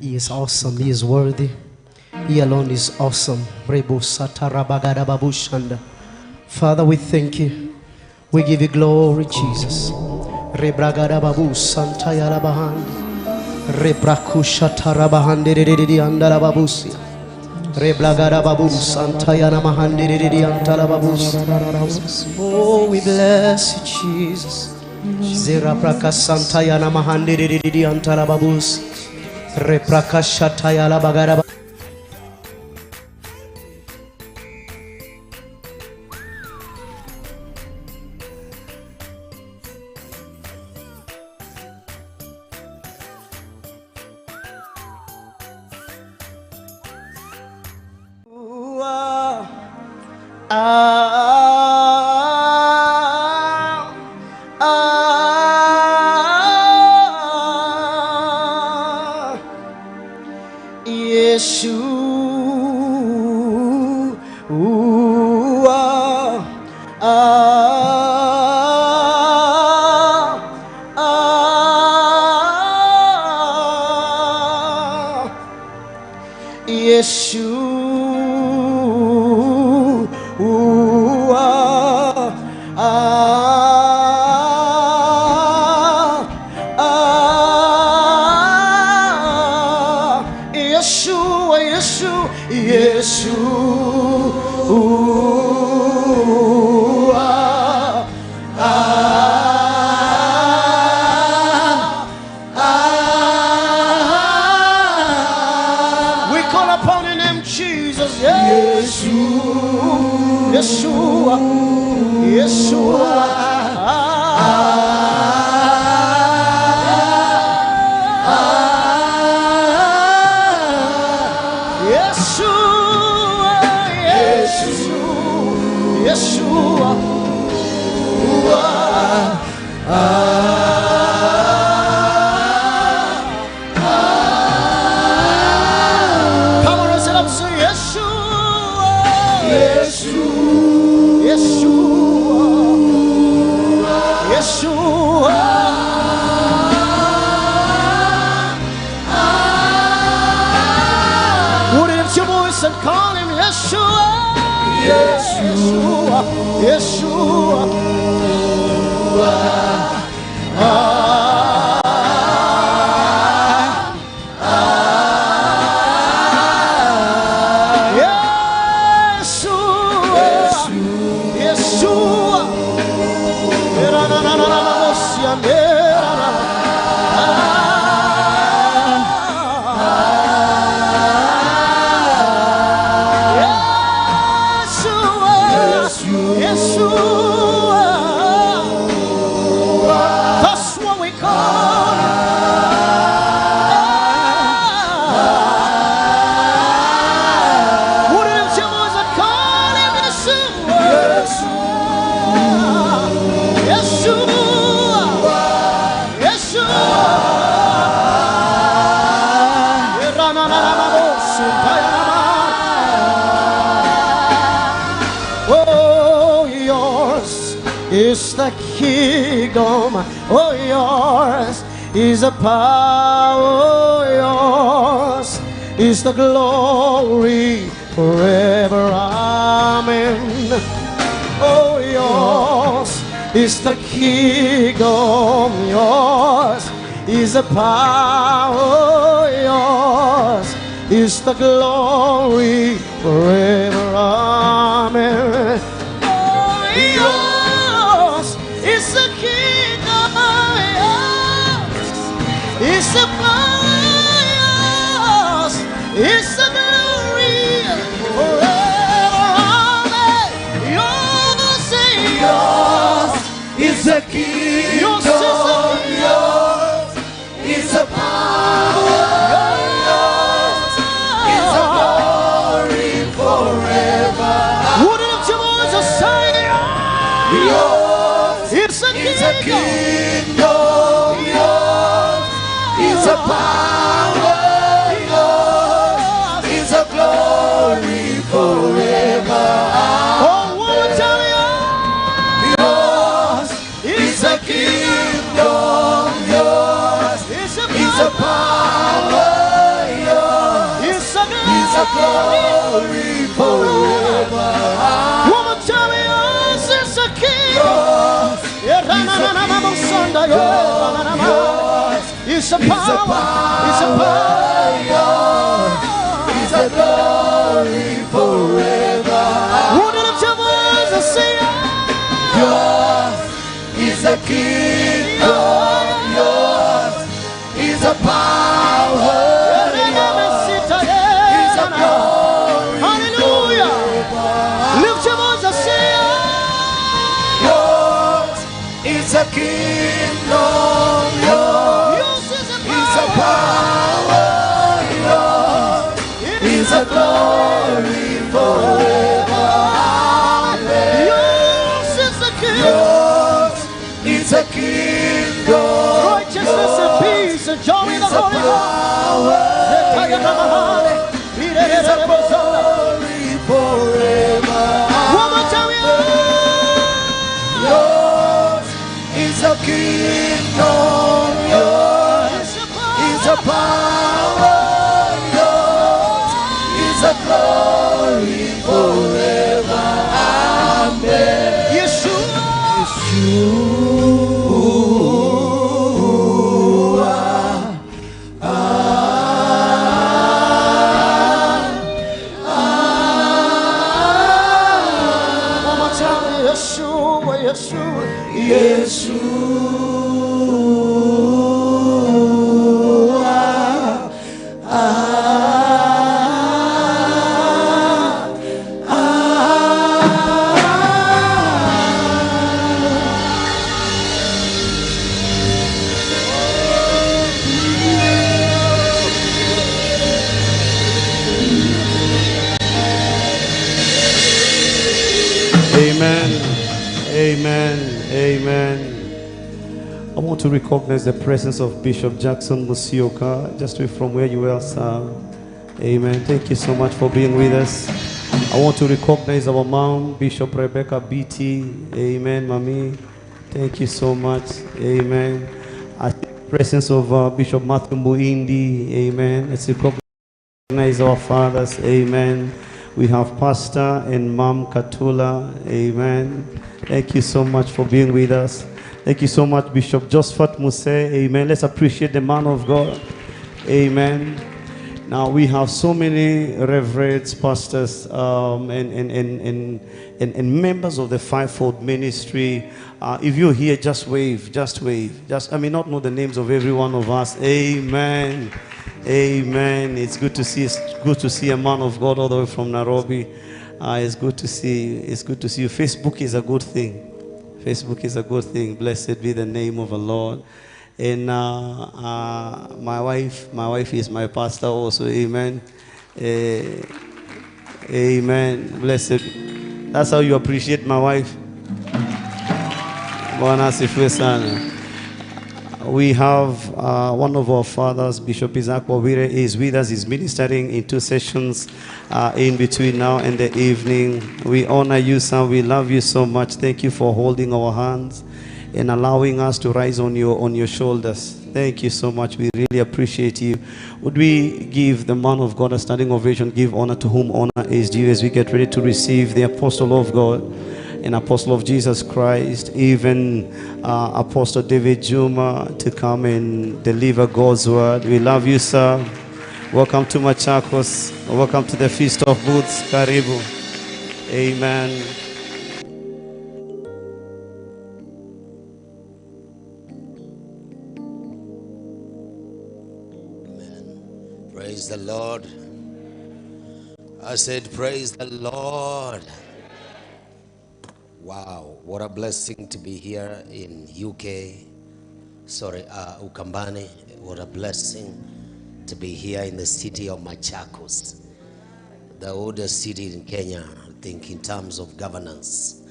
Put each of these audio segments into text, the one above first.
He is awesome. He is worthy. He alone is awesome. Father, we thank you. We give you glory, Jesus. Oh, we bless you, Jesus. Zerapraka Santayana Mahandiri Antarababus Repraka Shatayala Bagaraba. Is the kingdom, oh yours is the power, yours is the glory forever, amen. Oh, yours is the kingdom, yours is the power, yours is the glory forever, amen. It's the power, it's the glory forever, amen. Yours is the kingdom, yours is the power, yours is the glory forever. Wouldn't you want to say yours is the kingdom, yours is the power, yours is the glory forever. Oh, woman, tell you, yours is the kingdom, yours is the power, a glory forever. Woman, tell me, yours is a king. Yours is a power. It's a power. Yours is a glory forever. Would you lift your voice and say, yours is a kingdom. Yours is a power. It's a kingdom, yours is a power, yours is a glory forever. Amen. Yours is a kingdom, yours is a kingdom, righteousness and peace and joy in the Holy Ghost. It's a glory forever. One more time, it's a kingdom, yours is a power, yours is a glory forever. Amen. Yeshua, one more time, Yeshua, Yeshua, Yeshua. Amen. Amen. I want to recognize the presence of Bishop Jackson Musioka, just from where you are, sir. Amen. Thank you so much for being with us. I want to recognize our mom, Bishop Rebecca BT. Amen, Mami. Thank you so much. Amen. I see the presence of Bishop Matthew Muindi. Amen. Let's recognize our fathers. Amen. We have Pastor and Mom Katula. Amen. Thank you so much for being with us. Thank you so much, Bishop Josephat Muse. Amen. Let's appreciate the man of God. Amen. Now we have so many reverends, pastors, and members of the fivefold ministry. If you're here, just wave. Just wave. I may not know the names of every one of us. Amen. Amen. It's good to see. It's good to see a man of God all the way from Nairobi. It's good to see. It's good to see you. Facebook is a good thing. Facebook is a good thing. Blessed be the name of the Lord. And my wife is my pastor also. Amen. Amen. Blessed. That's how you appreciate my wife. We have one of our fathers, Bishop Isaac Wawire, is with us. He's ministering in 2 sessions in between now and the evening. We honor you, son. We love you so much. Thank you for holding our hands and allowing us to rise on your shoulders. Thank you so much. We really appreciate you. Would we give the man of God a standing ovation, give honor to whom honor is due, as we get ready to receive the Apostle of God and Apostle of Jesus Christ, even Apostle David Juma, to come and deliver God's word. We love you, sir. Welcome to Machakos. Welcome to the Feast of Booths. Karibu. Amen. Praise the Lord. I said, praise the Lord. Wow, what a blessing to be here in UK. Ukambani. What a blessing to be here in the city of Machakos, the oldest city in Kenya, I think, in terms of governance.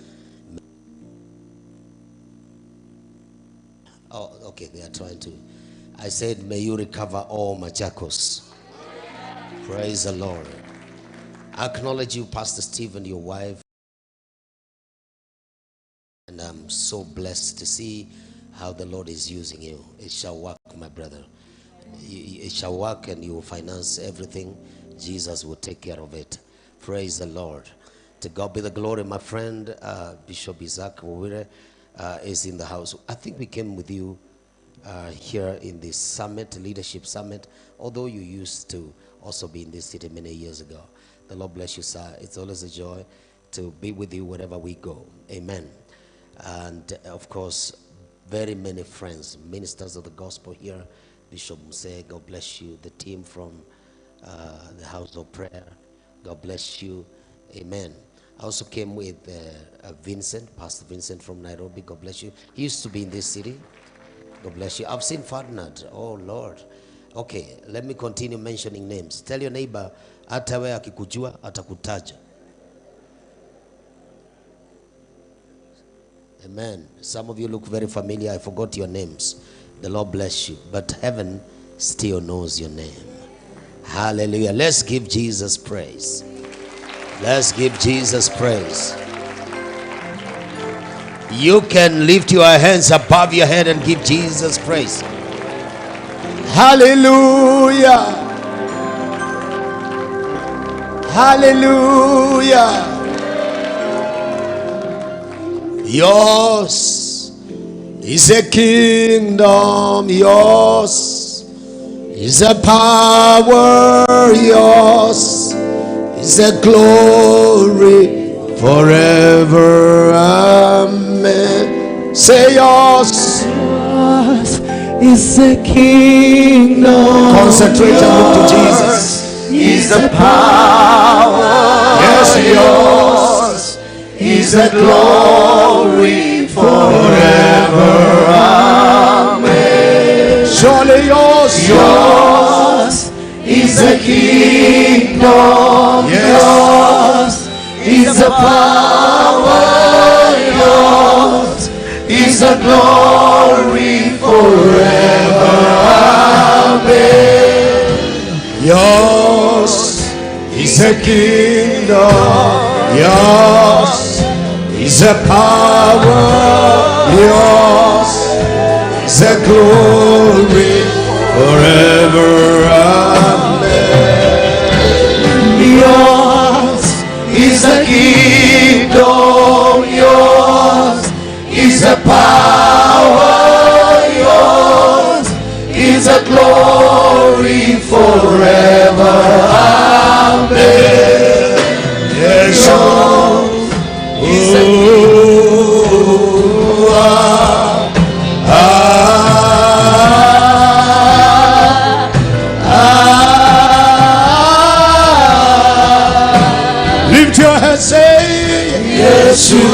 Oh, okay, they are trying to. I said, may you recover all Machakos. Praise the Lord. I acknowledge you, Pastor Steve, and your wife. And I'm so blessed to see how the Lord is using you. It shall work, my brother. It shall work and you will finance everything. Jesus will take care of it. Praise the Lord. To God be the glory. My friend Bishop Isaac Wawire is in the house. I think we came with you here in this summit, leadership summit, although you used to also be in this city many years ago. The Lord bless you, sir. It's always a joy to be with you wherever we go. Amen. And of course, very many friends, ministers of the gospel here. Bishop Muse, God bless you. The team from the house of prayer, God bless you. Amen. I also came with Vincent, Pastor Vincent from Nairobi. God bless you. He used to be in this city. God bless you. I've seen Ferdinand. Oh Lord. Okay, let me continue mentioning names. Tell your neighbor, hata wewe akikujua atakutaja. Amen. Some of you look very familiar. I forgot your names. The Lord bless you. But heaven still knows your name. Hallelujah. Let's give Jesus praise. Let's give Jesus praise. You can lift your hands above your head and give Jesus praise. Hallelujah. Hallelujah. Yours is a kingdom, yours is a power, yours is a glory forever. Amen. Say yours. Yours is the kingdom. Concentrate and look to Jesus. Is the power. Yes, yours is the glory forever. Amen. Surely yours. Yours is the kingdom. Yes. Yours is the power. Yours is the glory forever. Amen. Yours is a kingdom. Yours is a power. Yours is a glory forever. Amen. Yours is a kingdom. Yours is a power. Yours is a glory forever. Amen. Yes, Yours is a lift your hands, say yes, you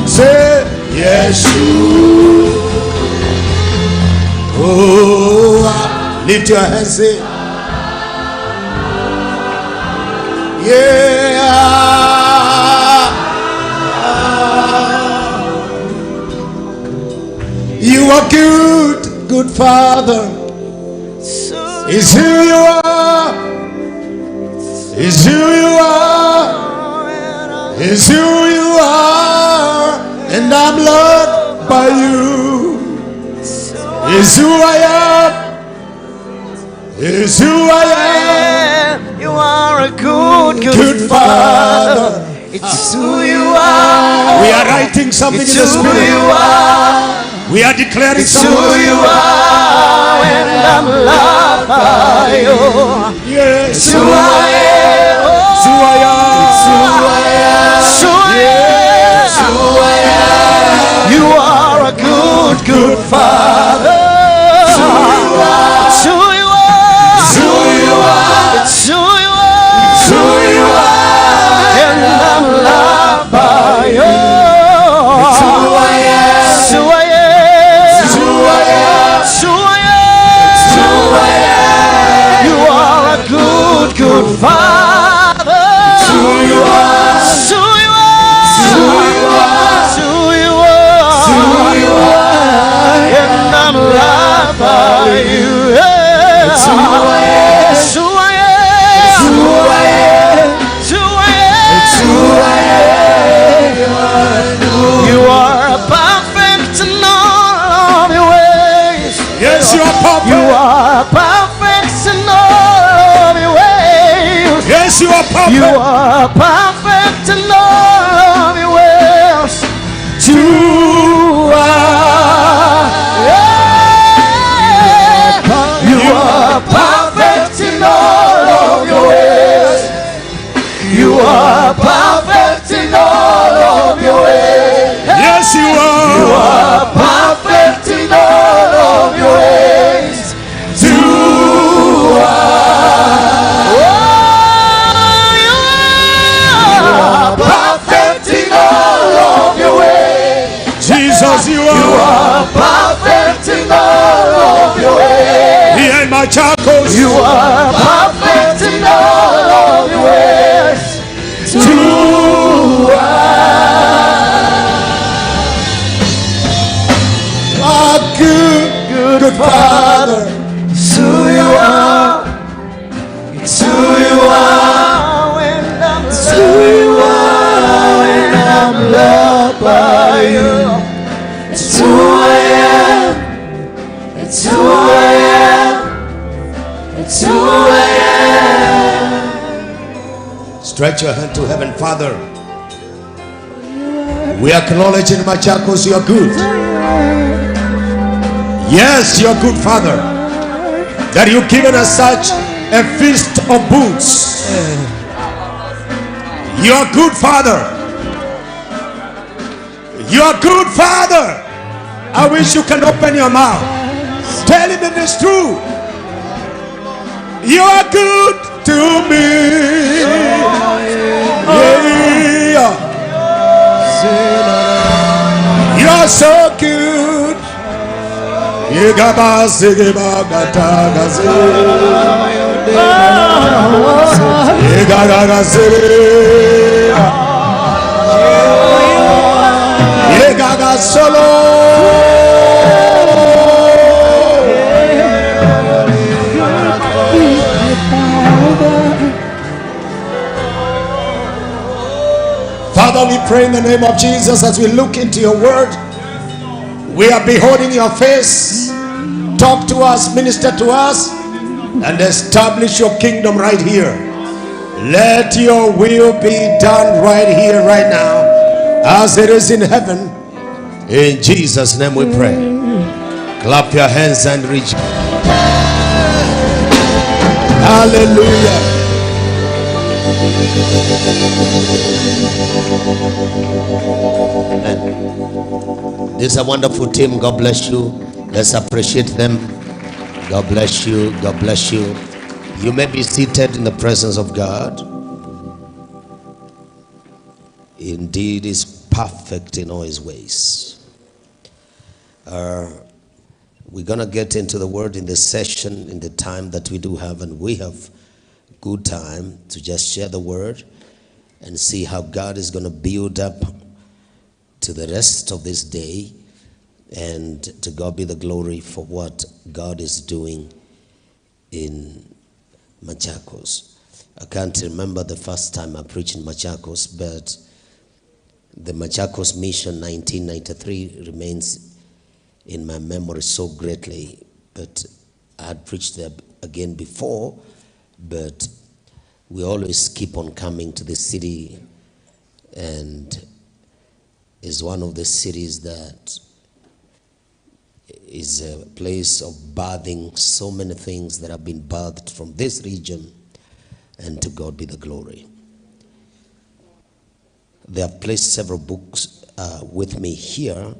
say yes, you. Lift your hands, say yeah. You are good, good Father. Is who you are. Is who you are. Is who you are. And I'm loved by you. Is who I am. Is who I am. You are a good, Good Father. It's who you are. We are writing something It's in the who Spirit. you are. We are declaring It's who something. you are. And I'm loved by you. Yes. It's who I am. It's who I am. It's who I am. It's who I am. It's who I am. You are a good, good Father. It's who you are. It's who you are. It's who you are. It's who you are. It's who you are. And I'm loved by you. It's who I am. It's who I am. It's who I am. It's who I am. It's who I am. You are a good, good Father. It's who you are. It's who you are. It's who you are. It's who you are. you are perfect. You are perfect in all of your ways. Yes, you are perfect. You are perfect in all of your ways. You are. You are perfect in all of your ways. You are perfect in all of your ways. Yes, you are. You are perfect in all of your ways. You are perfect in all of your ways. Jesus, you are. You are perfect in all of your ways. Here in Machakos. You are perfect in all of your ways. You are good Father. It's who you are. It's who you are. It's who you are. And I'm loved by you. It's who I am. It's who I am. It's who I am. Stretch your hand to heaven, Father. We acknowledge in Machakos you are good. Yes, you are good, Father. That you've given us such a feast of boots. You are good, Father. You are good, Father. I wish you can open your mouth. Tell him it is true. You are good to me. Yeah. You are so good. You got my singing Father, we pray in the name of Jesus as we look into your word. We are beholding your face. Talk to us, minister to us, and establish your kingdom right here. Let your will be done right here, right now, as it is in heaven. In Jesus' name we pray. Clap your hands and reach. Hallelujah. Amen. This is a wonderful team. God bless you. Let's appreciate them. God bless you. God bless you. You may be seated in the presence of God. Indeed, is perfect in all his ways. We're going to get into the word in this session in the time that we do have, and we have good time to just share the word and see how God is going to build up to the rest of this day. And to God be the glory for what God is doing in Machakos. I can't remember the first time I preached in Machakos, but the Machakos mission 1993 remains in my memory so greatly. But I had preached there again before, but we always keep on coming to the city, and is one of the cities that is a place of birthing so many things that have been birthed from this region, and to God be the glory. They have placed several books with me here,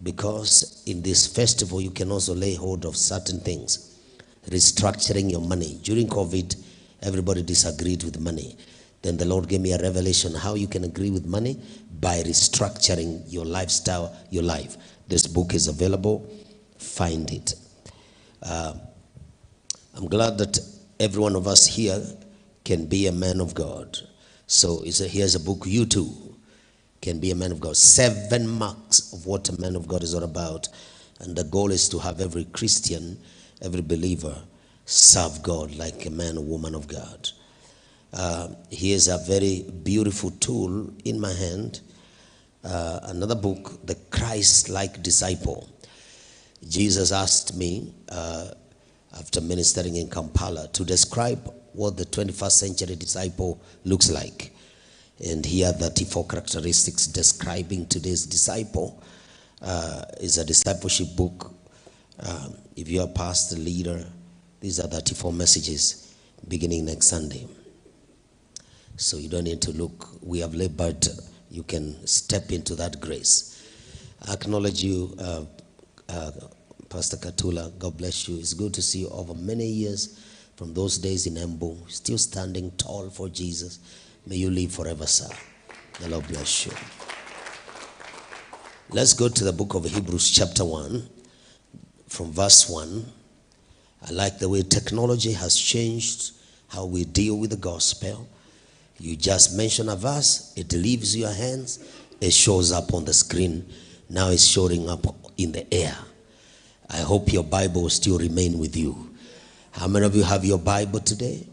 because in this festival you can also lay hold of certain things. Restructuring your money. During COVID, everybody disagreed with money. Then the Lord gave me a revelation how you can agree with money by restructuring your lifestyle, your life. This book is available. Find it. I'm glad that every one of us here can be a man of God. So here's a book. You too can be a man of God. 7 marks of what a man of God is all about. And the goal is to have every Christian, every believer serve God like a man or woman of God. Here's a very beautiful tool in my hand. Another book, The Christ-like Disciple. Jesus asked me, after ministering in Kampala, to describe what the 21st century disciple looks like. And here are 34 characteristics describing today's disciple. It's a discipleship book. If you are pastor, leader, these are 34 messages beginning next Sunday. So you don't need to look. We have labored. You can step into that grace. I acknowledge you, Pastor Katula. God bless you. It's good to see you over many years from those days in Embu, still standing tall for Jesus. May you live forever, sir. The Lord bless you. Let's go to the book of Hebrews chapter 1 from verse 1. I like the way technology has changed how we deal with the gospel. You just mention a verse, it leaves your hands, it shows up on the screen. Now it's showing up in the air. I hope your Bible will still remain with you. How many of you have your Bible today?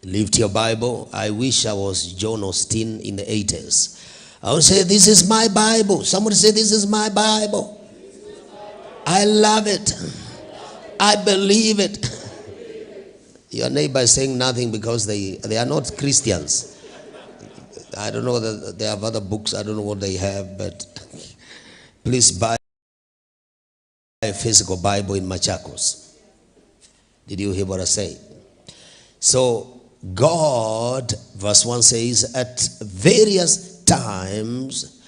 Lift your Bible. I wish I was John Osteen in the 80s. I would say, this is my Bible. Somebody say, this is my Bible. I love it. I believe it. Your neighbor is saying nothing because they are not Christians. I don't know that they have other books. I don't know what they have, but please buy a physical Bible in Machakos. Did you hear what I say? So God, verse 1 says, at various times,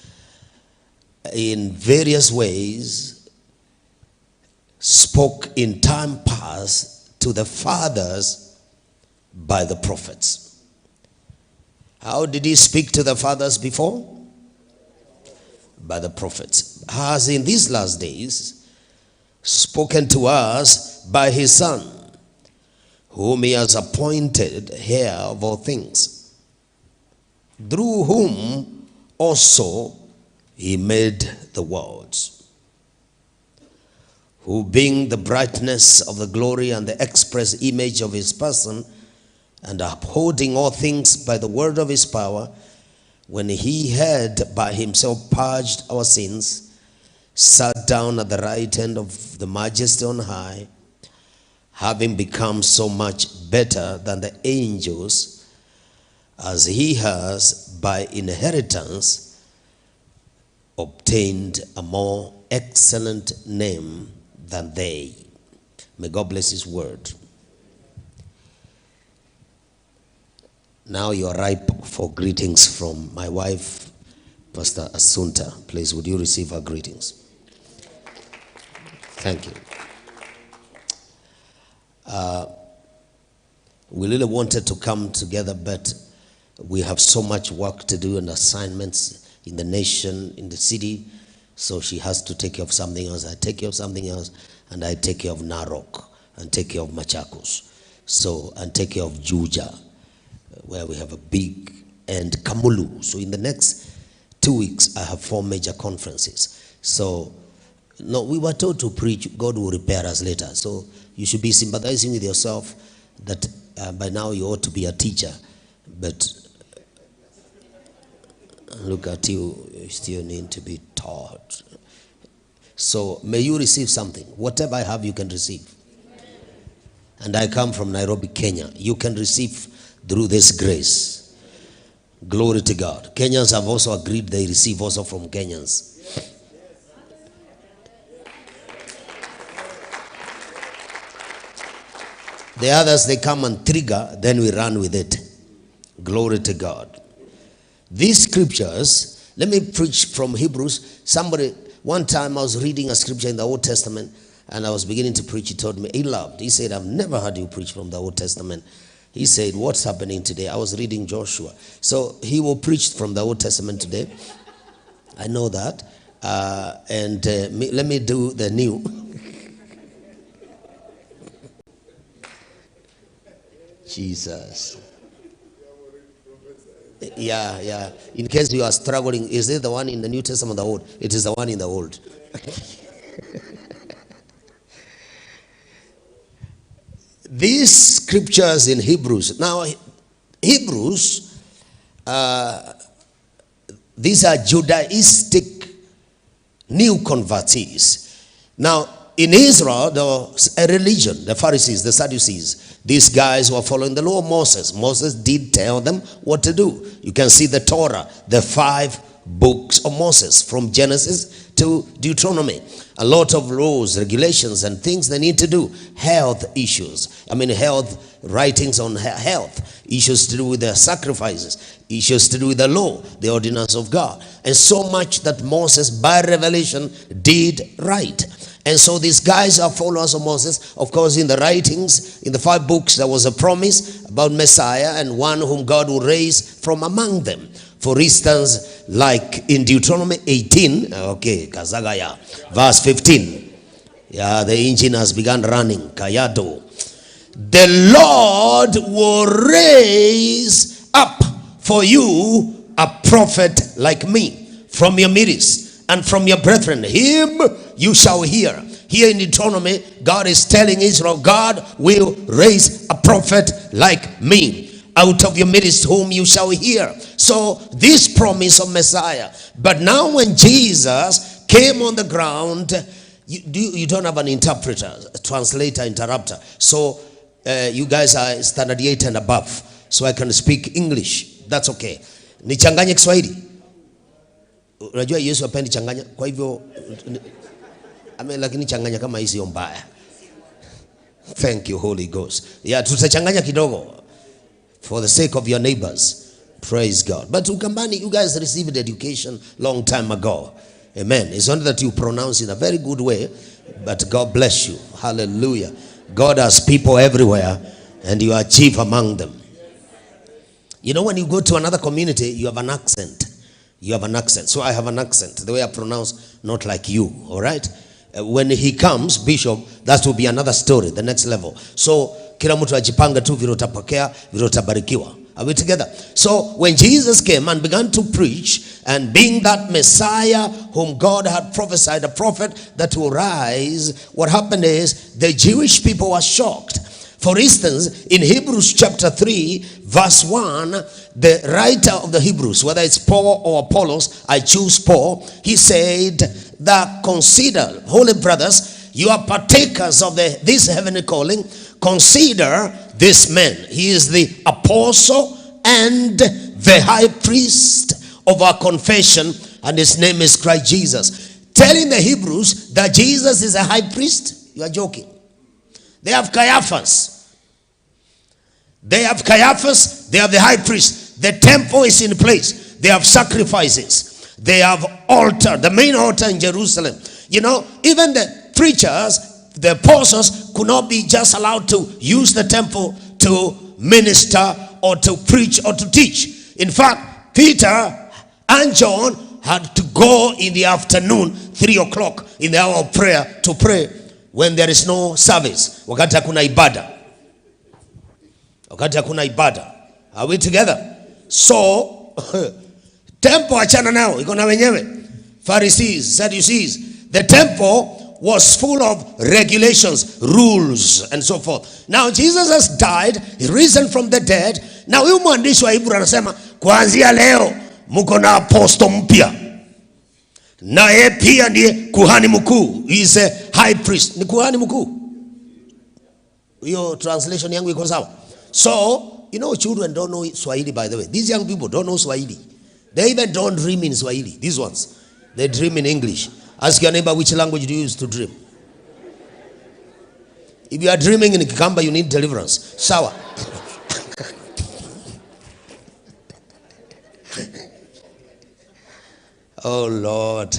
in various ways, spoke in time past to the fathers by the prophets. How did he speak to the fathers before? By the prophets. Has in these last days spoken to us by his Son, whom he has appointed heir of all things, through whom also he made the worlds, who being the brightness of the glory and the express image of his person, and upholding all things by the word of his power, when he had by himself purged our sins, sat down at the right hand of the majesty on high, having become so much better than the angels, as he has by inheritance obtained a more excellent name than they. May God bless his word. Now you are ripe for greetings from my wife, Pastor Asunta. Please, would you receive her greetings? Thank you. We really wanted to come together, but we have so much work to do and assignments in the nation, in the city. So she has to take care of something else. I take care of something else, and I take care of Narok, and take care of Machakos. So, and take care of Juja, where we have a big, and Kamulu. So in the next 2 weeks, I have 4 major conferences. So, no, we were told to preach, God will repair us later. So you should be sympathizing with yourself that by now you ought to be a teacher. But look at you, you still need to be taught. So may you receive something. Whatever I have, you can receive. And I come from Nairobi, Kenya. You can receive through this grace. Glory to God. Kenyans have also agreed they receive also from Kenyans. The others, they come and trigger, then we run with it. Glory to God. These scriptures, let me preach from Hebrews. One time I was reading a scripture in the Old Testament, and I was beginning to preach. He told me, he said, I've never heard you preach from the Old Testament. He said, what's happening today? I was reading Joshua. So he will preach from the Old Testament today. I know that. Let me do the new. Jesus. Yeah. In case you are struggling, is it the one in the New Testament or the Old? It is the one in the Old. These scriptures in Hebrews. Now, Hebrews, these are Judaistic new convertees. Now, in Israel, there was a religion, the Pharisees, the Sadducees. These guys were following the law of Moses. Moses did tell them what to do. You can see the Torah, the 5 books of Moses, from Genesis to Deuteronomy. A lot of laws, regulations, and things they need to do. Health issues. Health writings on health. Issues to do with the sacrifices. Issues to do with the law, the ordinance of God. And so much that Moses, by revelation, did right. And so these guys are followers of Moses. Of course, in the writings, in the 5 books, there was a promise about Messiah and one whom God will raise from among them. For instance, like in Deuteronomy 18, Kazagaya, verse 15. Yeah, the engine has begun running. Kayado. The Lord will raise up for you a prophet like me from your midst and from your brethren. Him you shall hear. Here in Deuteronomy, God is telling Israel, God will raise a prophet like me out of your midst, whom you shall hear. So this promise of Messiah. But now when Jesus came on the ground, you don't have an interpreter, a translator, interrupter. So you guys are standard 8 and above. So I can speak English. That's okay. Nichanganye Kiswahili. Unajua Yesu hapendi changanya. Kwa hivyo lakini changanya kama hii sio mbaya. Thank you, Holy Ghost. Yeah, tutachanganya kidogo for the sake of your neighbors. Praise God. But Ukambani, you guys received education long time ago. Amen. It's not that you pronounce in a very good way, but God bless you. Hallelujah. God has people everywhere, and you are chief among them. You know, when you go to another community, you have an accent. You have an accent. So I have an accent. The way I pronounce, not like you. All right? When he comes, Bishop, that will be another story, the next level. So, kila mtu ajipanga tu vile utapokea, vile utabarikiwa. Are we together? So, when Jesus came and began to preach, and being that Messiah whom God had prophesied, a prophet that will rise, what happened is the Jewish people were shocked. For instance, in Hebrews chapter 3, verse 1, the writer of the Hebrews, whether it's Paul or Apollos, I choose Paul, he said that consider, holy brothers, you are partakers of this heavenly calling. Consider this man. He is the apostle and the high priest of our confession, and his name is Christ Jesus. Telling the Hebrews that Jesus is a high priest? You are joking. They have Caiaphas. They have Caiaphas. They have the high priest. The temple is in place. They have sacrifices. They have altar, the main altar in Jerusalem. You know, even the preachers, the apostles, could not be just allowed to use the temple to minister or to preach or to teach. In fact, Peter and John had to go in the afternoon, 3 o'clock, in the hour of prayer, to pray when there is no service. Wakati hakuna ibada. Wakati hakuna ibada. Are we together? So, temple achana nao, iko na wenyewe. Pharisees, Sadducees. The temple was full of regulations, rules, and so forth. Now Jesus has died, he risen from the dead. Now huyu mwandishi wa Hebrew anasema, kuanzia leo mko na apostle mpya. Na yeye pia ndiye kuhani mkuu. He is a high priest. Ni kuhani mkuu. Hiyo translation yangu iko sawa. So, you know, children don't know Swahili, by the way. These young people don't know Swahili. They even don't dream in Swahili. These ones, they dream in English. Ask your neighbor, which language do you use to dream? If you are dreaming in Kikamba, you need deliverance. Sawa. Oh Lord.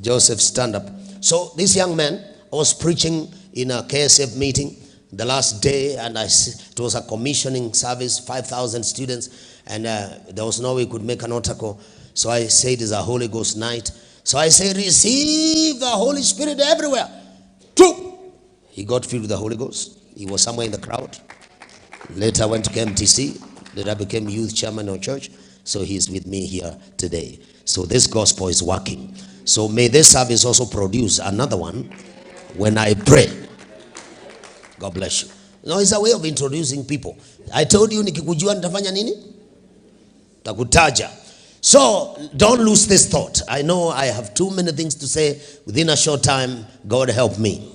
Joseph, stand up. So this young man was preaching in a KSF meeting the last day, and it was a commissioning service, 5,000 students, and there was no way we could make an altar call. So I said it's a Holy Ghost night. So I say, receive the Holy Spirit everywhere. True. He got filled with the Holy Ghost. He was somewhere in the crowd. Later went to KMTC. Later became youth chairman of church. So he's with me here today. So this gospel is working. So may this service also produce another one when I pray. God bless you. No, it's a way of introducing people. I told you nikikujua nitafanya nini? Takutaja. So don't lose this thought. I know I have too many things to say within a short time. God help me.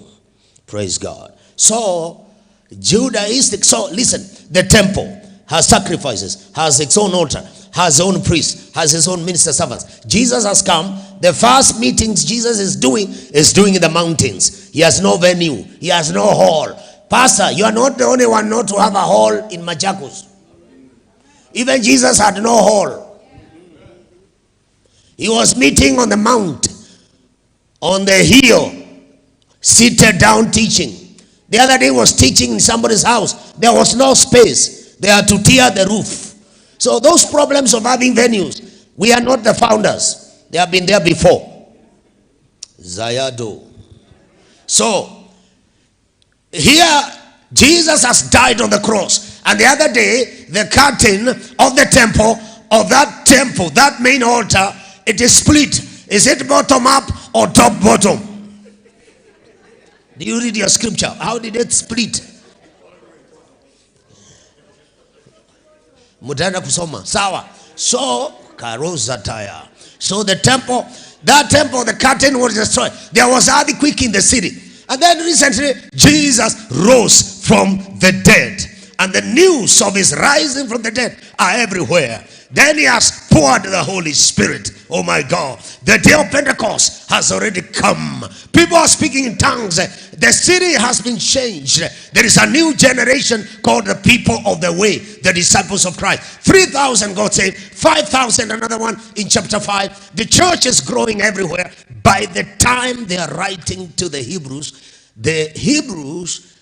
Praise God. So Judaistic. So listen, the temple has sacrifices, has its own altar, has its own priest, has his own minister servants. Jesus has come. The first meetings Jesus is doing in the mountains. He has no venue. He has no hall. Pastor, you are not the only one not to have a hall in Machakos. Even Jesus had no hall. He was meeting on the mount, on the hill, seated down teaching. The other day was teaching in somebody's house. There was no space. They had to tear the roof. So those problems of having venues, we are not the founders. They have been there before. Zayado. So, here, Jesus has died on the cross. And the other day, the curtain of the temple, that main altar, it is split. Is it bottom up or top bottom? Do you read your scripture? How did it split? Mutanda kusoma. Sawa. So, karozataya. So the temple, the curtain was destroyed. There was earthquake in the city. And then recently, Jesus rose from the dead. And the news of his rising from the dead are everywhere. Then he has poured the Holy Spirit. Oh my God. The day of Pentecost has already come. People are speaking in tongues. The city has been changed. There is a new generation called the people of the way, the disciples of Christ. 3,000 got saved. 5,000, another one in chapter 5. The church is growing everywhere. By the time they are writing to the Hebrews,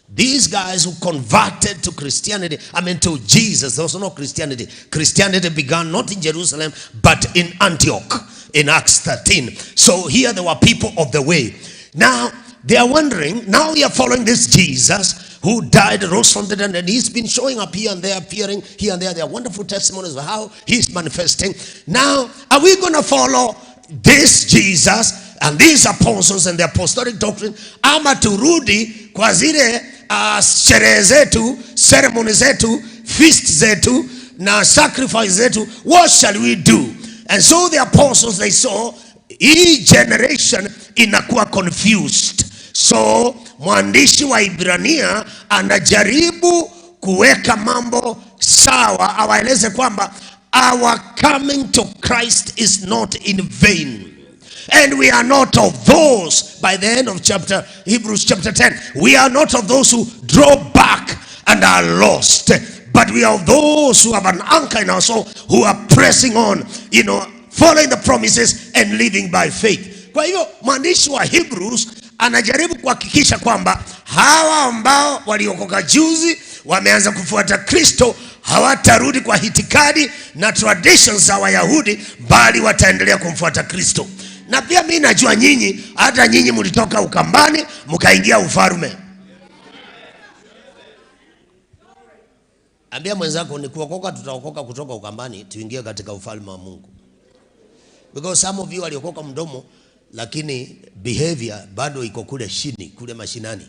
these guys who converted to Christianity, to Jesus, there was no Christianity. Christianity began not in Jerusalem, but in Antioch, in Acts 13. So here there were people of the way. Now, they are wondering, now we are following this Jesus who died, rose from the dead, and he's been showing up here and there, appearing here and there. There are wonderful testimonies of how he's manifesting. Now, are we going to follow this Jesus and these apostles and the apostolic doctrine, ama turudi kwa zile sherehe zetu, ceremony zetu, feast zetu, na sacrifice zetu? What shall we do? And so the apostles, they saw each generation inakuwa confused. So mwandishi wa Ibrania anajaribu kuweka mambo sawa, awaeleze kwamba our coming to Christ is not in vain. And we are not of those, by the end of Hebrews chapter 10, we are not of those who draw back and are lost, but we are of those who have an anchor in our soul, who are pressing on, following the promises and living by faith. Kwa hiyo mwandishi wa Hebrews anajaribu kuhakikisha kwamba hawa ambao waliokoka juzi wameanza kufuata Kristo hawatarudi kwa itikadi na traditions za Wayahudi, bali wataendelea kumfuata Kristo. Na pia mimi najua nyinyi, hata nyinyi mlitoka ukambani mkaingia ufalme. Ambia mwenzako ni kuokoka, tutaokoka kutoka ukambani tuingie katika ufalme wa Mungu. Because some of you waliokoka mdomo, lakini behavior bado iko kule chini, kule mashinani.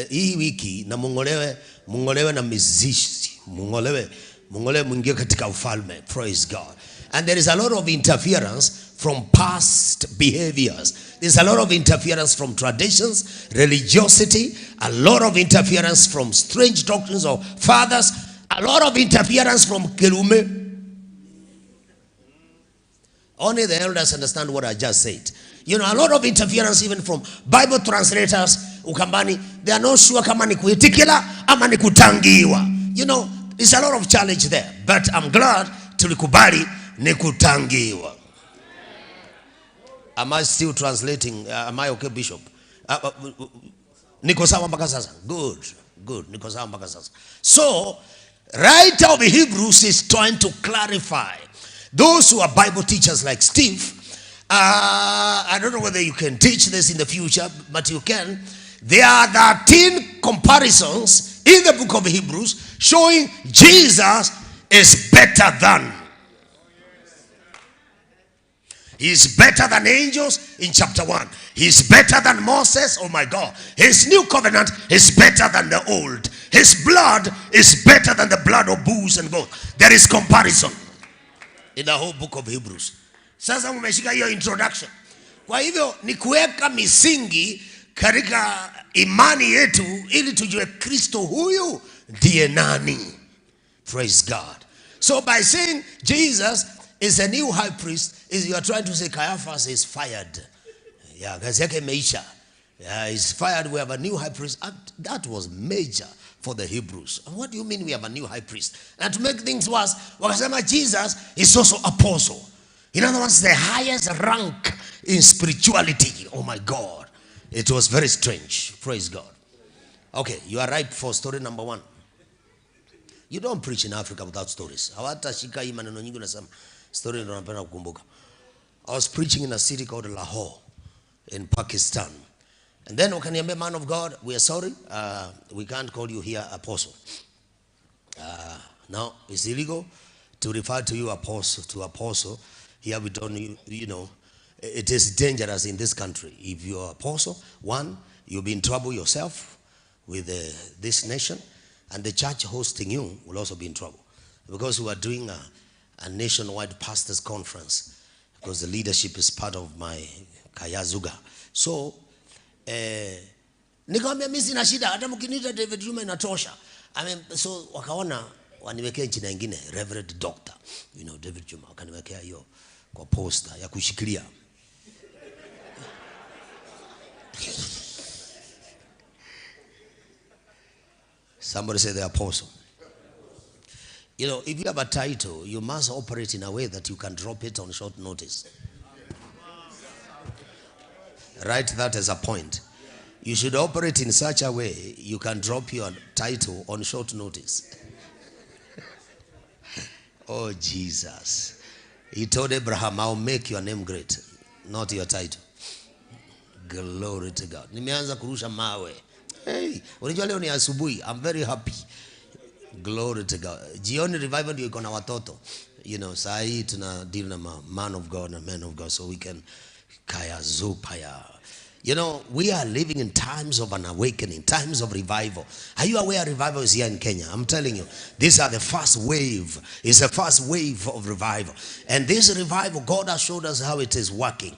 Hii wiki na mungolewe na mizishi, mungolewe mwingie katika ufalme. Praise God. And there is a lot of interference from past behaviors. There's a lot of interference from traditions, religiosity, a lot of interference from strange doctrines of fathers, a lot of interference from kelume. Only the elders understand what I just said. A lot of interference even from Bible translators ukambani. They are not sure kama ni kuitikila ama ni kutangiwa. There's a lot of challenge there. But I'm glad tulikubali ni kutangiwa. Am I still translating? Am I okay, Bishop? Niko sawa mpaka sasa? Good. Niko sawa mpaka sasa. So, writer of Hebrews is trying to clarify. Those who are Bible teachers like Steve, I don't know whether you can teach this in the future, but you can. There are 13 comparisons in the book of Hebrews showing Jesus is better than. He's better than angels in chapter 1. He's better than Moses. Oh my God. His new covenant is better than the old. His blood is better than the blood of bulls and goats. There is comparison. in the whole book of Hebrews. Sasa mmeshika hiyo introduction. Kwa hivyo ni kuweka misingi katika imani yetu ili tujue Kristo huyu ndiye nani. Praise God. So by saying Jesus is a new high priest, is you are trying to say Caiaphas is fired. Yeah, kazi yake imeisha. Yeah, he's fired. We have a new high priest. That was major for the Hebrews. And what do you mean we have a new high priest? And to make things worse, wakasema Jesus is also apostle. In other words, the highest rank in spirituality. Oh my God. It was very strange. Praise God. Okay, you are ripe for story number 1. You don't preach in Africa without stories. Hawatashika hii maneno nyingi unasema story ndio napenda kukumbuka. I was preaching in a city called Lahore in Pakistan. And then wakaniambia, man of God, we are sorry. We can't call you here apostle. Now, it's illegal to refer to you apostle. Here we don't, you know, it is dangerous in this country. If you are apostle, one, you'll be in trouble yourself with this nation. And the church hosting you will also be in trouble. Because we are doing a nationwide pastors conference. Because the leadership is part of my Kayazuga. So, nikamwambia mimi sina shida, hata mkiniita David Juma inatosha. I mean, so wakaona waniwekea jina lingine, Reverend Doctor. You know, David Juma, wakaniwekea hiyo kwa poster ya kushikilia. Somebody say the apostle. You know, if you have a title, you must operate in a way that you can drop it on short notice. Write that as a point. You should operate in such a way you can drop your title on short notice. Oh, Jesus. He told Abraham, I'll make your name great, not your title. Glory to God. Nimeanza kurusha mawe. Hey, unajua leo ni asubuhi. I'm very happy. Glory to God. Jioni revival ndio iko na watoto. You know, saa hii tuna deal na man of God and man of God, so we can kaya zupaya. You know, we are living in times of an awakening, times of revival. Are you aware revival is here in Kenya? I'm telling you, these are the first wave. It's the first wave of revival. And this revival, God has showed us how it is working.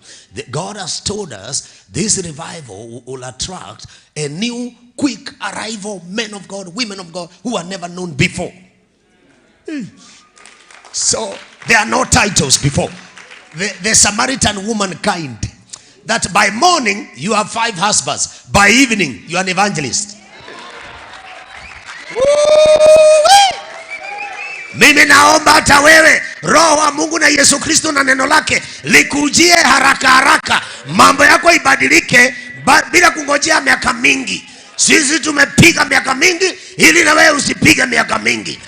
God has told us this revival will attract a new, quick arrival men of God, women of God who are never known before. So there are no titles before. The Samaritan woman kind. That by morning you have 5 husbands. By evening you are an evangelist. Mimi naomba hata wewe Roho wa Mungu na Yesu Kristo na neno lake likujie haraka haraka. Mambo yako ibadilike bila kungojea miaka mingi. Sisi tumepiga miaka mingi ili na wewe usipige miaka mingi.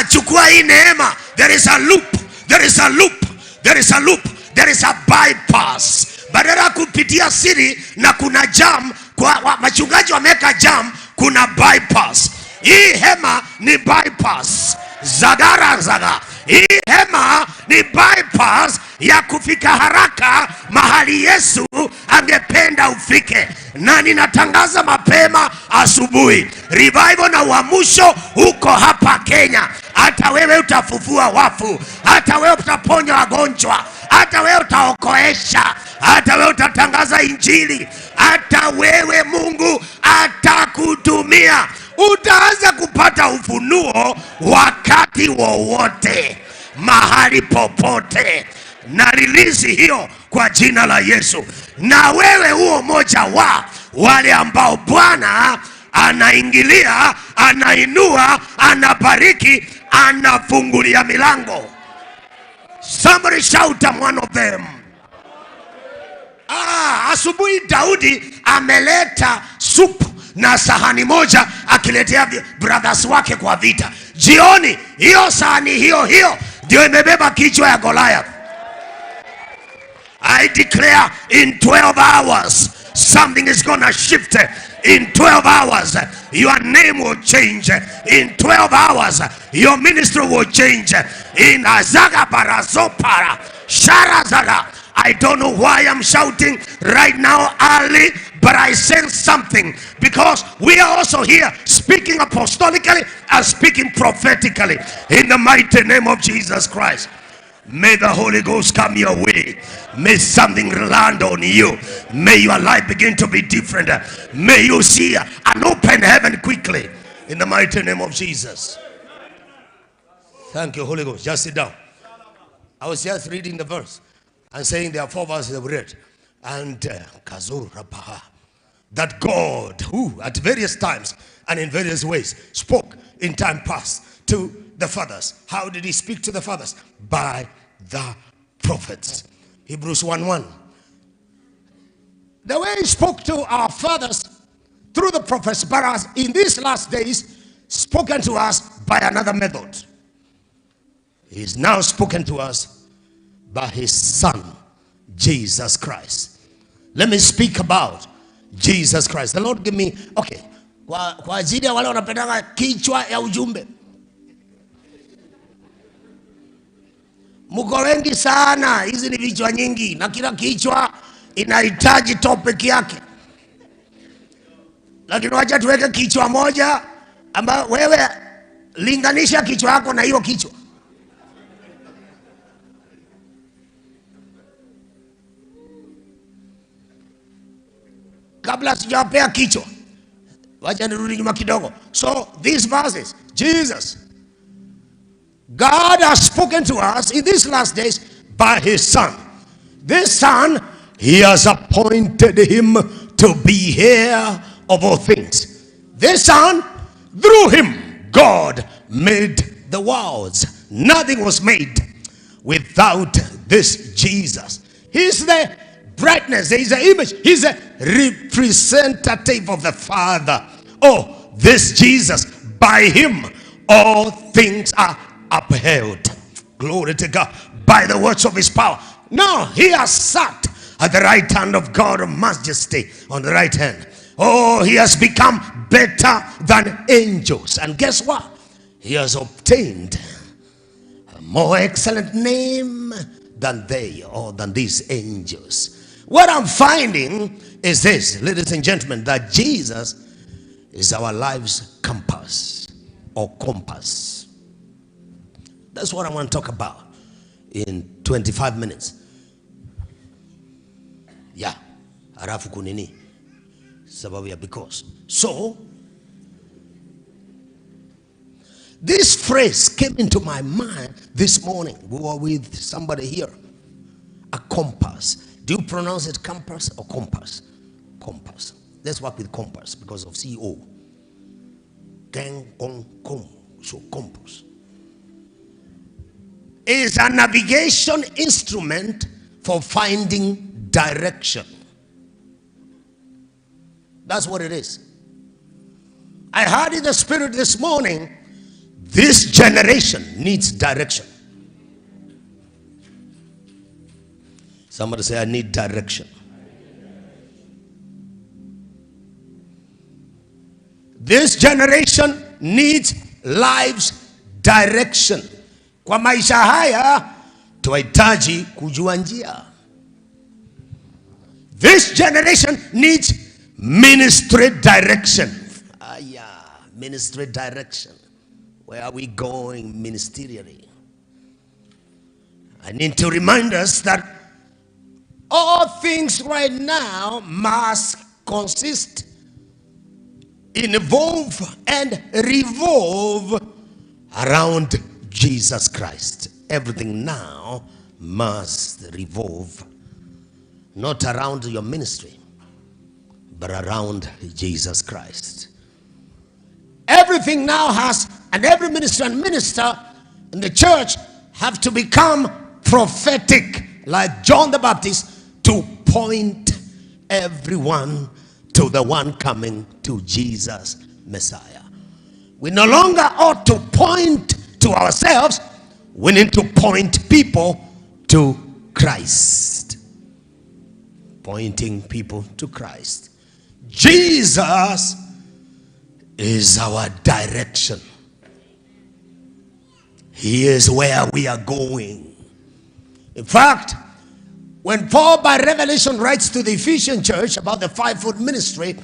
Chukua hii neema. There is a loop. There is a loop. There is a loop. There is a bypass. Badala kupitia siri na kuna jam, kwa machungaji wameka jam, kuna bypass. Hii hema ni bypass. Zagara zaga. Hii hema ni bypass ya kufika haraka mahali Yesu angependa ufike. Na ninatangaza mapema asubuhi, revival na uamsho uko hapa Kenya. Hata wewe utafufua wafu, hata wewe utaponya wagonjwa, hata wewe utaokoesha, hata wewe utatangaza injili, hata wewe Mungu atakutumia. Utaanza kupata ufunuo wakati wowote, mahali popote. Na release hiyo kwa jina la Yesu. Na wewe huo moja wa wale ambao Bwana anaingilia, anainua, anabariki, anafungulia milango. Somebody shout, I'm one of them. Asubuhi Daudi ameleta supu na sahani moja akiletea brothers wake kwa vita. Jioni hiyo sahani hiyo ndio imebeba kichwa ya Goliath. I declare in 12 hours something is going to shift. In 12 hours your name will change. In 12 hours your ministry will change. In Azaga Barazopara Sharazaga. I don't know why I'm shouting right now early, but I sense something, because we are also here speaking apostolically and speaking prophetically in the mighty name of Jesus Christ. May the Holy Ghost come your way. May something land on you. May your life begin to be different. May you see an open heaven quickly. In the mighty name of Jesus. Thank you, Holy Ghost. Just sit down. I was just reading the verse and saying there are 4 verses we read. And that God, who at various times and in various ways spoke in time past to the fathers. How did he speak to the fathers? By the prophets. Hebrews 1:1. The way he spoke to our fathers through the prophets, but as in these last days, spoken to us by another method. He is now spoken to us by his Son, Jesus Christ. Let me speak about Jesus Christ. The Lord give me, okay, kwa ajili ya wale wanapendanga kichwa ya ujumbe. Mko wengi sana, hizi ni vichwa nyingi na kila kichwa inahitaji topic yake. Lakini wacha tuweke kichwa moja ambayo wewe linganisha kichwa yako na hiyo kichwa. Kabla sijapea kichwa, wacha nirudi nyuma kidogo. So these verses, Jesus, God has spoken to us in these last days by his Son. This Son, he has appointed him to be heir of all things. This Son, through him, God made the worlds. Nothing was made without this Jesus. He's the brightness, he's the image, he's a representative of the Father. Oh, this Jesus, by him all things are upheld. Glory to God. By the words of his power. Now he has sat at the right hand of God of majesty, on the right hand. Oh, he has become better than angels. And guess what? He has obtained a more excellent name than they, or than these angels. What I'm finding is this, ladies and gentlemen, that Jesus is our life's compass, or compass. That's what I want to talk about in 25 minutes. Yeah, halafu kunini sababu ya because. So this phrase came into my mind this morning. We were with somebody here. A compass. Do you pronounce it compass or compass? Compass. Let's work with compass because of CO. So compass is a navigation instrument for finding direction. That's what it is. I heard in the spirit this morning, this generation needs direction. Somebody say, I need direction. This generation needs life's direction. Kwa maisha haya tunahitaji kujua njia. This generation needs ministry direction. Ministry direction. Where are we going ministerially? I need to remind us that all things right now must consist in evolve and revolve around Jesus Christ. Everything now must revolve not around your ministry, but around Jesus Christ. Everything now has, and every minister and minister in the church have to become prophetic, like John the Baptist, to point everyone to the one coming, to Jesus Messiah. We no longer ought to point to ourselves. We need to point people to Christ. Pointing people to Christ. Jesus is our direction. He is where we are going. In fact, when Paul by revelation writes to the Ephesian church about the fivefold ministry,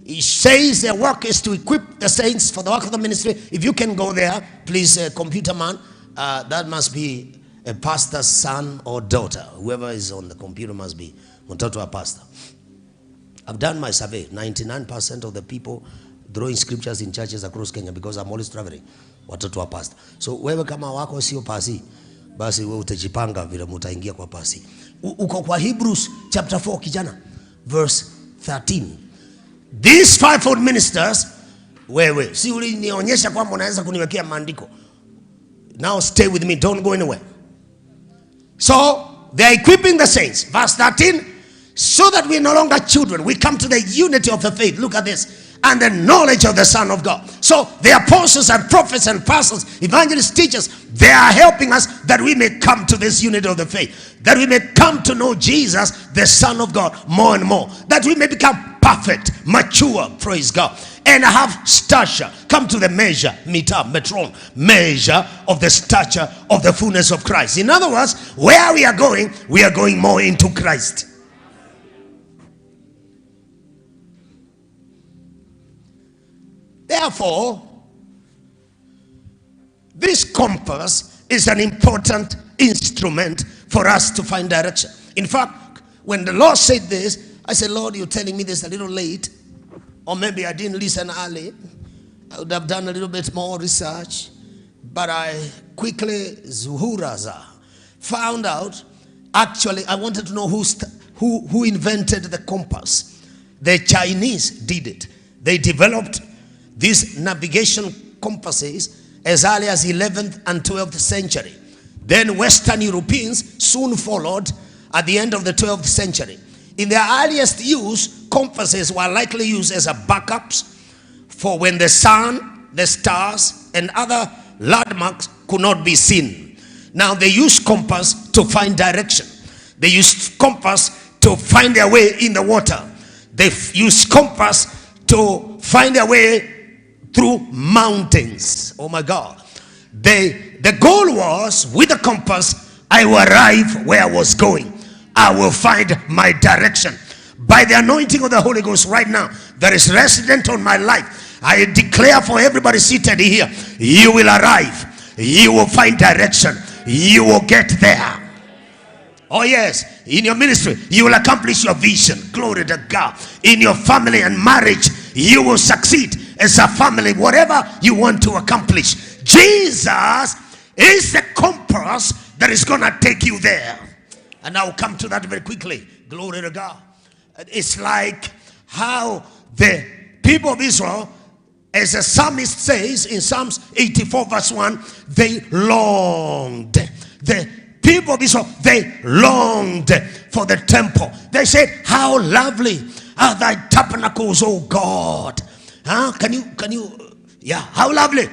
he says their work is to equip the saints for the work of the ministry. If you can go there, please, computer man, that must be a pastor's son or daughter. Whoever is on the computer must be mtoto wa pastor. I've done my survey. 99% of the people drawing scriptures in churches across Kenya, because I'm always traveling, watoto wa pastor. So wewe kama wako sio pasi, basi wewe utajipanga vile mtaingia kwa pasi. Uko kwa Hebrews chapter 4 kijana, verse 13. These fivefold ministers, wewe si ulinionyesha kwamba unaweza kuniwekea maandiko. Now stay with me, don't go anywhere. So they are equipping the saints. Verse 13, so that we are no longer children, we come to the unity of the faith. Look at this. And the knowledge of the Son of God. So the apostles and prophets and pastors, evangelists, teachers, they are helping us that we may come to this unity of the faith. That we may come to know Jesus, the Son of God, more and more. That we may become perfect, mature, praise God. And have stature, come to the measure, metron, measure of the stature of the fullness of Christ. In other words, where we are going more into Christ. Therefore, this compass is an important instrument for us to find direction. In fact, when the Lord said this, I said, Lord, you're telling me this a little late. Or maybe I didn't listen early. I would have done a little bit more research. But I quickly, zuhuraza, found out, actually, I wanted to know who invented the compass. The Chinese did it. They developed these navigation compasses as early as 11th and 12th century. Then Western Europeans soon followed at the end of the 12th century. In their earliest use, compasses were likely used as a backups for when the sun, the stars, and other landmarks could not be seen. Now they use compass to find direction. They use compass to find their way in the water. They use compass to find their way through mountains. Oh my God. The goal was, with the compass, I will arrive where I was going. I will find my direction. By the anointing of the Holy Ghost right now, that is resident on my life, I declare for everybody seated here, you will arrive. You will find direction. You will get there. Oh yes, in your ministry, you will accomplish your vision. Glory to God. In your family and marriage, you will succeed as a family, whatever you want to accomplish. Jesus is the compass that is going to take you there. And I'll come to that very quickly. Glory to God. It's like how the people of Israel, as the psalmist says in Psalms 84 verse 1, they longed. The people of Israel, they longed for the temple. They said, how lovely are thy tabernacles, O God. Huh? Can you, yeah, how lovely.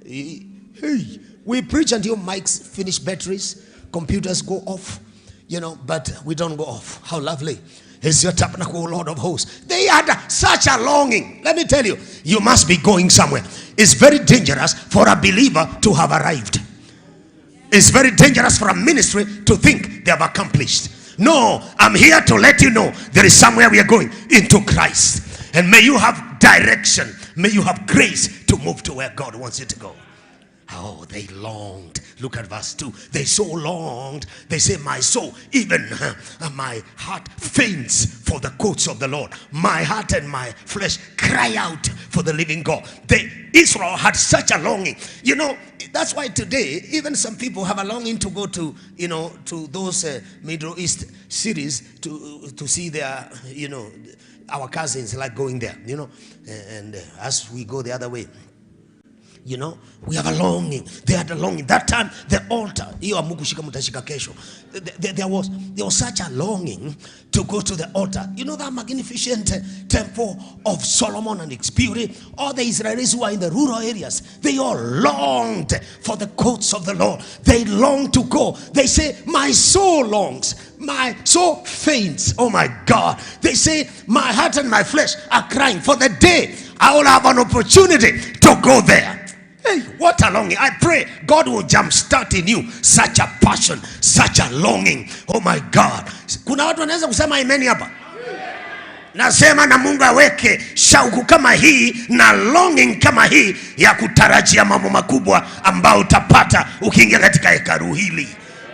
Hey, we preach until mics finish batteries, computers go off, you know, but we don't go off. How lovely is your tabernacle, Lord of hosts. They had such a longing. Let me tell you, you must be going somewhere. It's very dangerous for a believer to have arrived. It's very dangerous for a ministry to think they have accomplished. No, I'm here to let you know there is somewhere we are going, into Christ. And may you have direction. May you have grace to move to where God wants you to go. Oh, they longed. Look at verse 2. They so longed. They say, my soul, even my heart faints for the courts of the Lord. My heart and my flesh cry out for the living God. Israel had such a longing. You know, that's why today, even some people have a longing to go to, you know, to those Middle East cities to see their, you know, our cousins like going there, you know. And as we go the other way, you know, we have a longing. They had a longing. That time, the altar, there was such a longing to go to the altar. You know that magnificent temple of Solomon and its beauty? All the Israelis who are in the rural areas, they all longed for the courts of the Lord. They long to go. They say, my soul longs. My soul faints. Oh my God. They say, my heart and my flesh are crying for the day I will have an opportunity to go there. Hey, what a longing. I pray God will jumpstart in you such a passion, such a longing. Oh my God. Kuna watu wanaweza kusema amen hapa? Nasema na Mungu aweke shauku kama hii na longing kama hii ya kutarajia mambo makubwa ambao utapata ukiingia katika hekalu hili.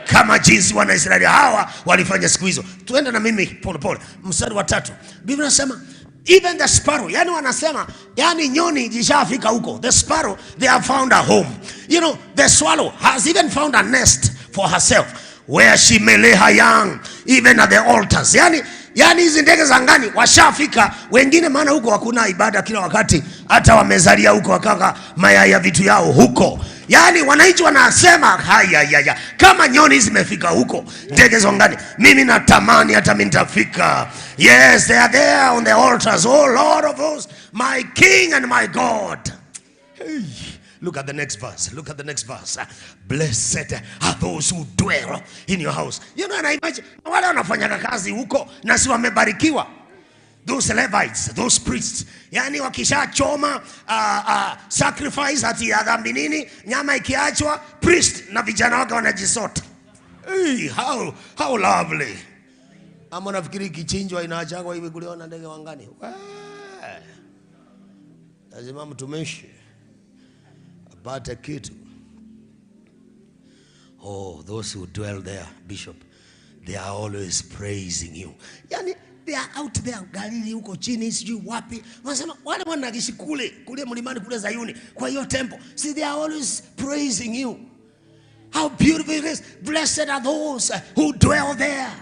kama jinsi wana Israeli hawa walifanya siku hizo. Tuende na mimi pole pole. Mstari wa 3. Biblia inasema even the sparrow, yani wanasema, yani nyoni jishafika huko. The sparrow, they have found a home. You know, the swallow has even found a nest for herself where she may lay her young, even at the altars. Yani hizi ndege za angani washafika wengine, maana huko hakuna ibada kila wakati, hata wamezalia huko wakaka mayai ya vitu yao huko. Yani wananchi wanasema haya kama nyoni zimefika huko, ndege za angani, mimi natamani hata mimi nitafika. Yes, they are there on the altars. Oh Lord of hosts, my King and my God. Hey. Look at the next verse. Look at the next verse. Blessed are those who dwell in your house. You know, and I imagine wale wanafanya kazi huko na si wamebarikiwa. Those Levites, those priests. Yani wakishachoma sacrifice ati ya dhambi nini, nyama ikiachwa, priest na vijana wake wanajisota. Hey, how lovely. Ama nafikiri kichinjwa inaachagwa hivi kuliona ndege wangani. Lazima mtumishi apate kitu. Oh, those who dwell there, Bishop, they are always praising you. Yani they are out there Galilee huko chini sijui wapi. Wanasema wale wanagishi kule mlimani kule Zayuni kwa hiyo temple. See, they are always praising you. How beautiful it is. Blessed are those who dwell there.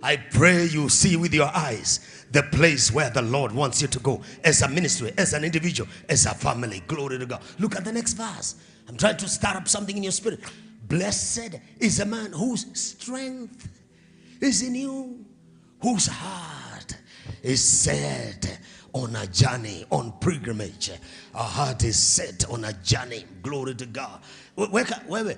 I pray you see with your eyes the place where the Lord wants you to go as a ministry, as an individual, as a family. Glory to God. Look at the next verse. I'm trying to start up something in your spirit. Blessed is a man whose strength is in you, whose heart is set on a journey, on pilgrimage. Our heart is set on a journey. Glory to God. Wewe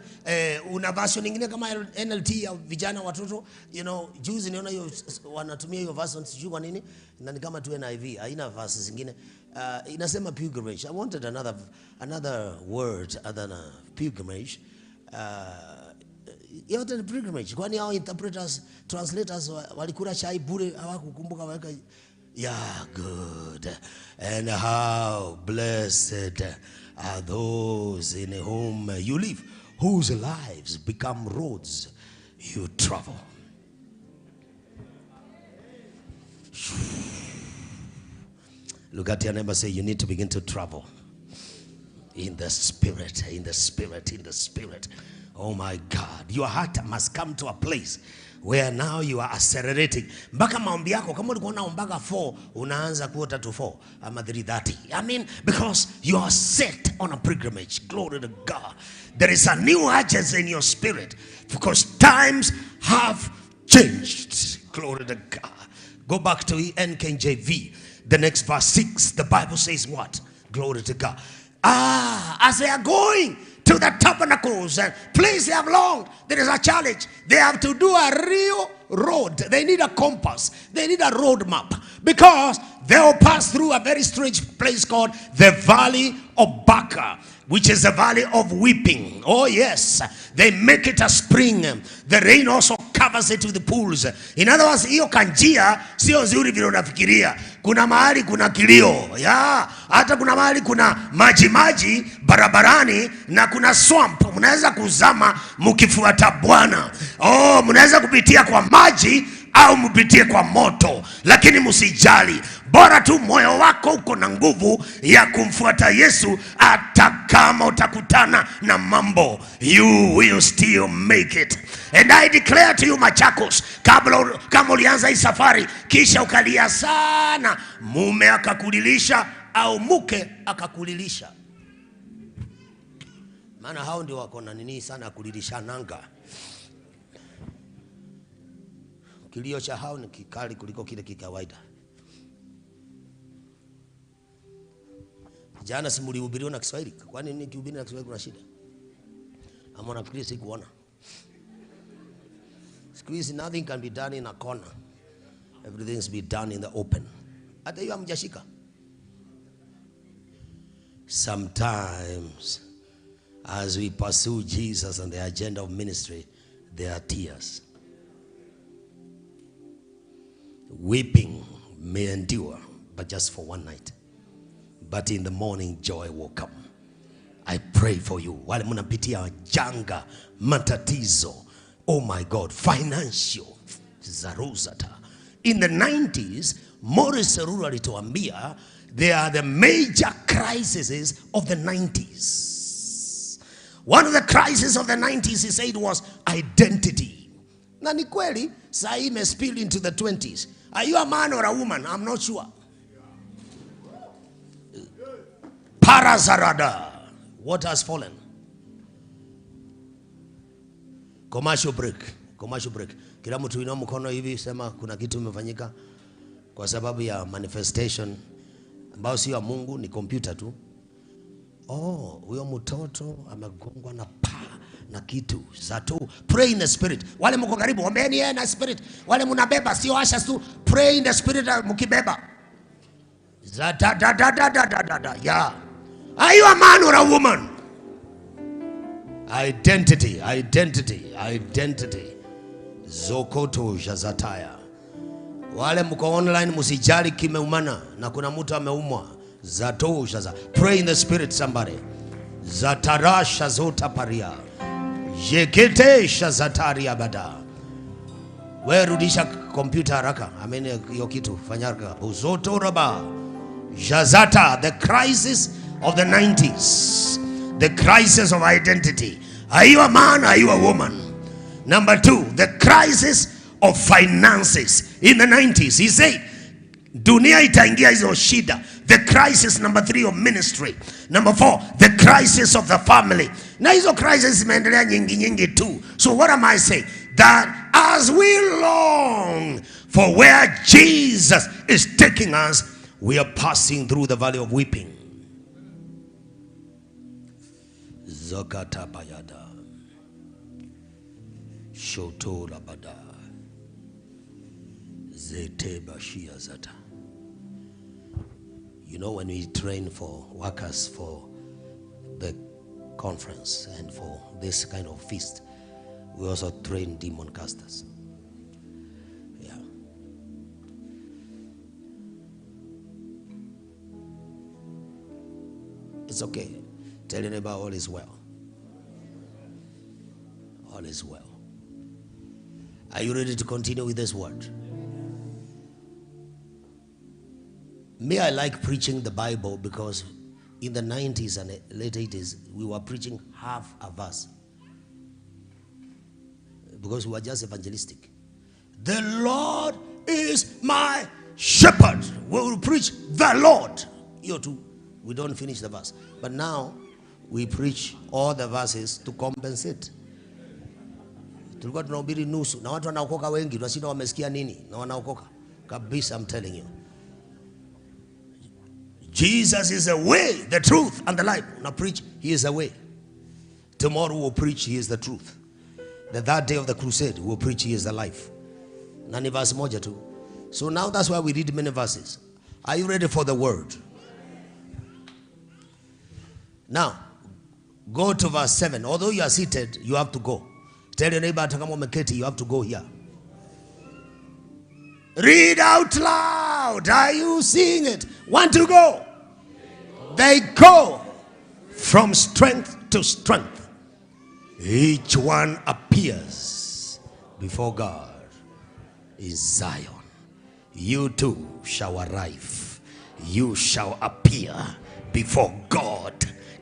una version nyingine kama NLT ya vijana watoto, you know, juzi niona hiyo wanatumia hiyo version sijui kwa nini, na ni kama tu NIV haina verses zingine. Inasema pilgrimage. I wanted another word other than pilgrimage. Yote ni pilgrimage. Kwani hao interpreters, translators walikula chai bure hawakukumbuka waweka. Yeah, good. And how blessed are those in whom you live, whose lives become roads you travel. Look at your neighbor, say, you need to begin to travel in the spirit, in the spirit, in the spirit. Oh my God, your heart must come to a place where now you are accelerating. Mpaka maombi yako kama ulikuwa unaombaga 4 unaanza kuota to 4 ama 3:30. I mean, because you are set on a pilgrimage. Glory to God. There is a new urgency in your spirit because times have changed. Glory to God. Go back to NKJV. The next verse 6. The Bible says what? Glory to God. As they are going to the tabernacles and place they have longed, there is a challenge. They have to do a real road. They need a compass. They need a road map because they will pass through a very strange place called the Valley of Baca, which is a valley of weeping. Oh yes, they make it a spring. The rain also covers it with the pools. In other words, hiyo kanjia sio nzuri vile unafikiria. Kuna mahali kuna kilio, ya hata kuna mahali kuna maji barabarani na kuna swamp. Mnaweza kuzama mkifuata Bwana. Oh, mnaweza kupitia kwa maji au mpitie kwa moto, lakini msijali, bora tu moyo wako uko na nguvu ya kumfuata Yesu. Hata kama utakutana na mambo, you will still make it. And I declare to you, Machakos, kama ulianza hii safari kisha ukalia sana, mume akakulilisha au mke akakulilisha, maana hao ndio wako na nini sana kulilisha nanga. Kilio cha hao ni kikali kuliko kile kikawaida. Jana simulihubiriwa na Kiswahili. Kwani nini kihubiri na Kiswahili kuna shida? Ama nafikiri sikuona. Squeeze, nothing can be done in a corner. Everything's be done in the open. Hata hiyo hamjashika. Sometimes as we pursue Jesus and the agenda of ministry, there are tears. Weeping may endure, but just for one night. But in the morning, joy will come. I pray for you. Wale mnapitia janga, matatizo, Oh my God, financial. Zaruzata. In the 90s, Morris Seruru alituambia, they are the major crises of the 90s. One of the crises of the 90s, he said, was identity. Na ni kweli, saa hii spill into the 20s. Are you a man or a woman? I'm not sure. Parazarada. What has fallen? Commercial break. Commercial break. Kila mtu inua mkono hivi, sema kuna kitu imefanyika kwa sababu ya manifestation ambao sio ya Mungu, ni computer tu. Oh, huyo mtoto amegongwa na na kitu zato. Pray in the spirit. Wale mko karibu, ombeeni yeye na spirit. Wale mnabeba sio ashes tu, pray in the spirit mkibeba. Zata da da da da da da. Yeah. Are you a man or a woman? Identity, identity, identity. Zokoto jazataya. Wale mko online musijali kimeumana na kuna mtu ameumwa. Zato jaza. Pray in the spirit somebody. Zatara shazota paria. Jekete shazataria bada. We rudisha computer haraka. Amene hiyo kitu fanya haraka. Uzoto raba. Jazata, the crisis of the 90s. The crisis of identity. Are you a man? Are you a woman? Number 2, the crisis of finances in the 90s. He said, dunia itaingia hizo shida. The crisis number 3 of ministry. Number 4, the crisis of the family. Na hizo crisis imeendelea nyingi too. So what am I saying? That as we long for where Jesus is taking us, we are passing through the valley of weeping. Zakata bayada. Shoto labada. Zete bashia zata. You know, when we train for workers for the conference and for this kind of feast, we also train demon casters. Yeah. It's okay. Tell your neighbor all is well. All is well. Are you ready to continue with this word? Me, I like preaching the Bible because in the 90s and late 80s, we were preaching half a verse. Because we were just evangelistic. The Lord is my shepherd. We will preach the Lord. You too. We don't finish the verse. But now, we preach all the verses to compensate. Tulikuwa tunahubiri nusu na watu wanaokoka wengi, tunashinda wamesikia nini na wanaokoka kabisa. I'm telling you, Jesus is the way, the truth and the life. Now preach, he is the way. Tomorrow we'll preach, he is the truth. The third day of the crusade we'll preach, he is the life. Nani verse moja tu. So now that's why we read many verses. Are you ready for the word? Now go to verse 7. Although you are seated, you have to go. Tell your neighbor, you have to go here. Read out loud. Are you seeing it? Want to go? They go from strength to strength. Each one appears before God in Zion. You too shall arrive. You shall appear before God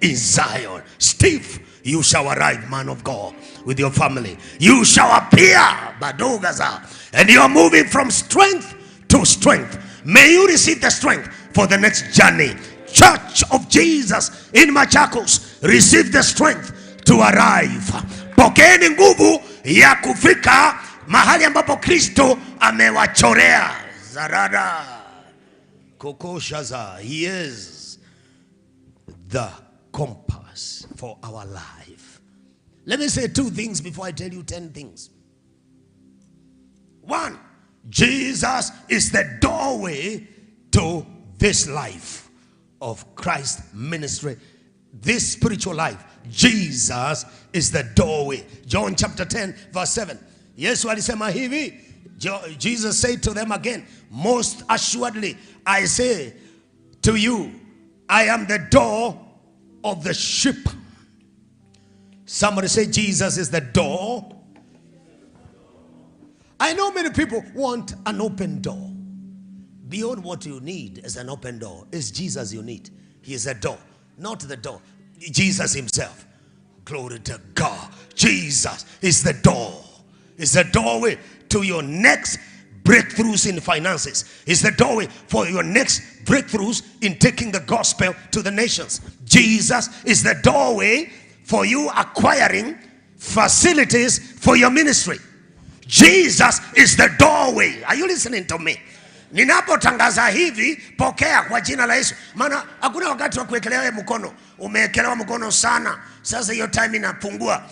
in Zion. Steve, you shall arrive, man of God, with your family. You shall appear, Badogaza, and you are moving from strength to strength. May you receive the strength for the next journey. Church of Jesus in Machakos, receive the strength to arrive. Pokeeni nguvu ya kufika mahali ambapo Kristo amewachorea. Zarada Kokoshaza, he is the compass for our life. Let me say 2 things before I tell you 10 things. 1, Jesus is the doorway to this life of Christ ministry, this spiritual life. Jesus is the doorway. John chapter 10 verse 7. Yesu alisema hivi. Jesus said to them again, most assuredly I say to you, I am the door of the sheep. Somebody say, Jesus is the door I know many people want an open door. Beyond what you need is an open door. It's Jesus you need. He is a door, not the door. Jesus himself. Glory to God. Jesus is the door. It's the doorway to your next breakthroughs in finances. It's the doorway for your next breakthroughs in taking the gospel to the nations. Jesus is the doorway for you acquiring facilities for your ministry. Jesus is the doorway. Are you listening to me? Ninapotangaza hivi, pokea kwa jina la Yesu. Maana hakuna wakati wa kuwekelewa mkono. Umeekelewa mkono sana. Sasa hiyo time inapungua.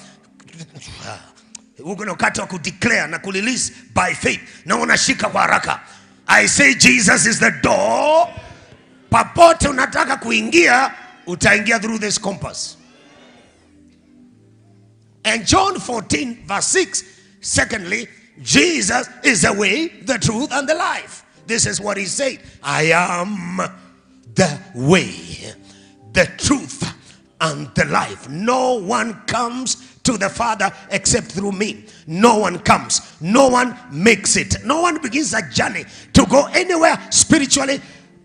Uko na wakati wa kudeclare na kurelease by faith. Na unashika kwa haraka. I say Jesus is the door. Papote unataka kuingia, utaingia through this compass. And John 14 verse 6, secondly, Jesus is the way, the truth, and the life. This is what he said. I am the way, the truth, and the life. No one comes to the Father except through me. No one comes. No one makes it. No one begins a journey to go anywhere spiritually,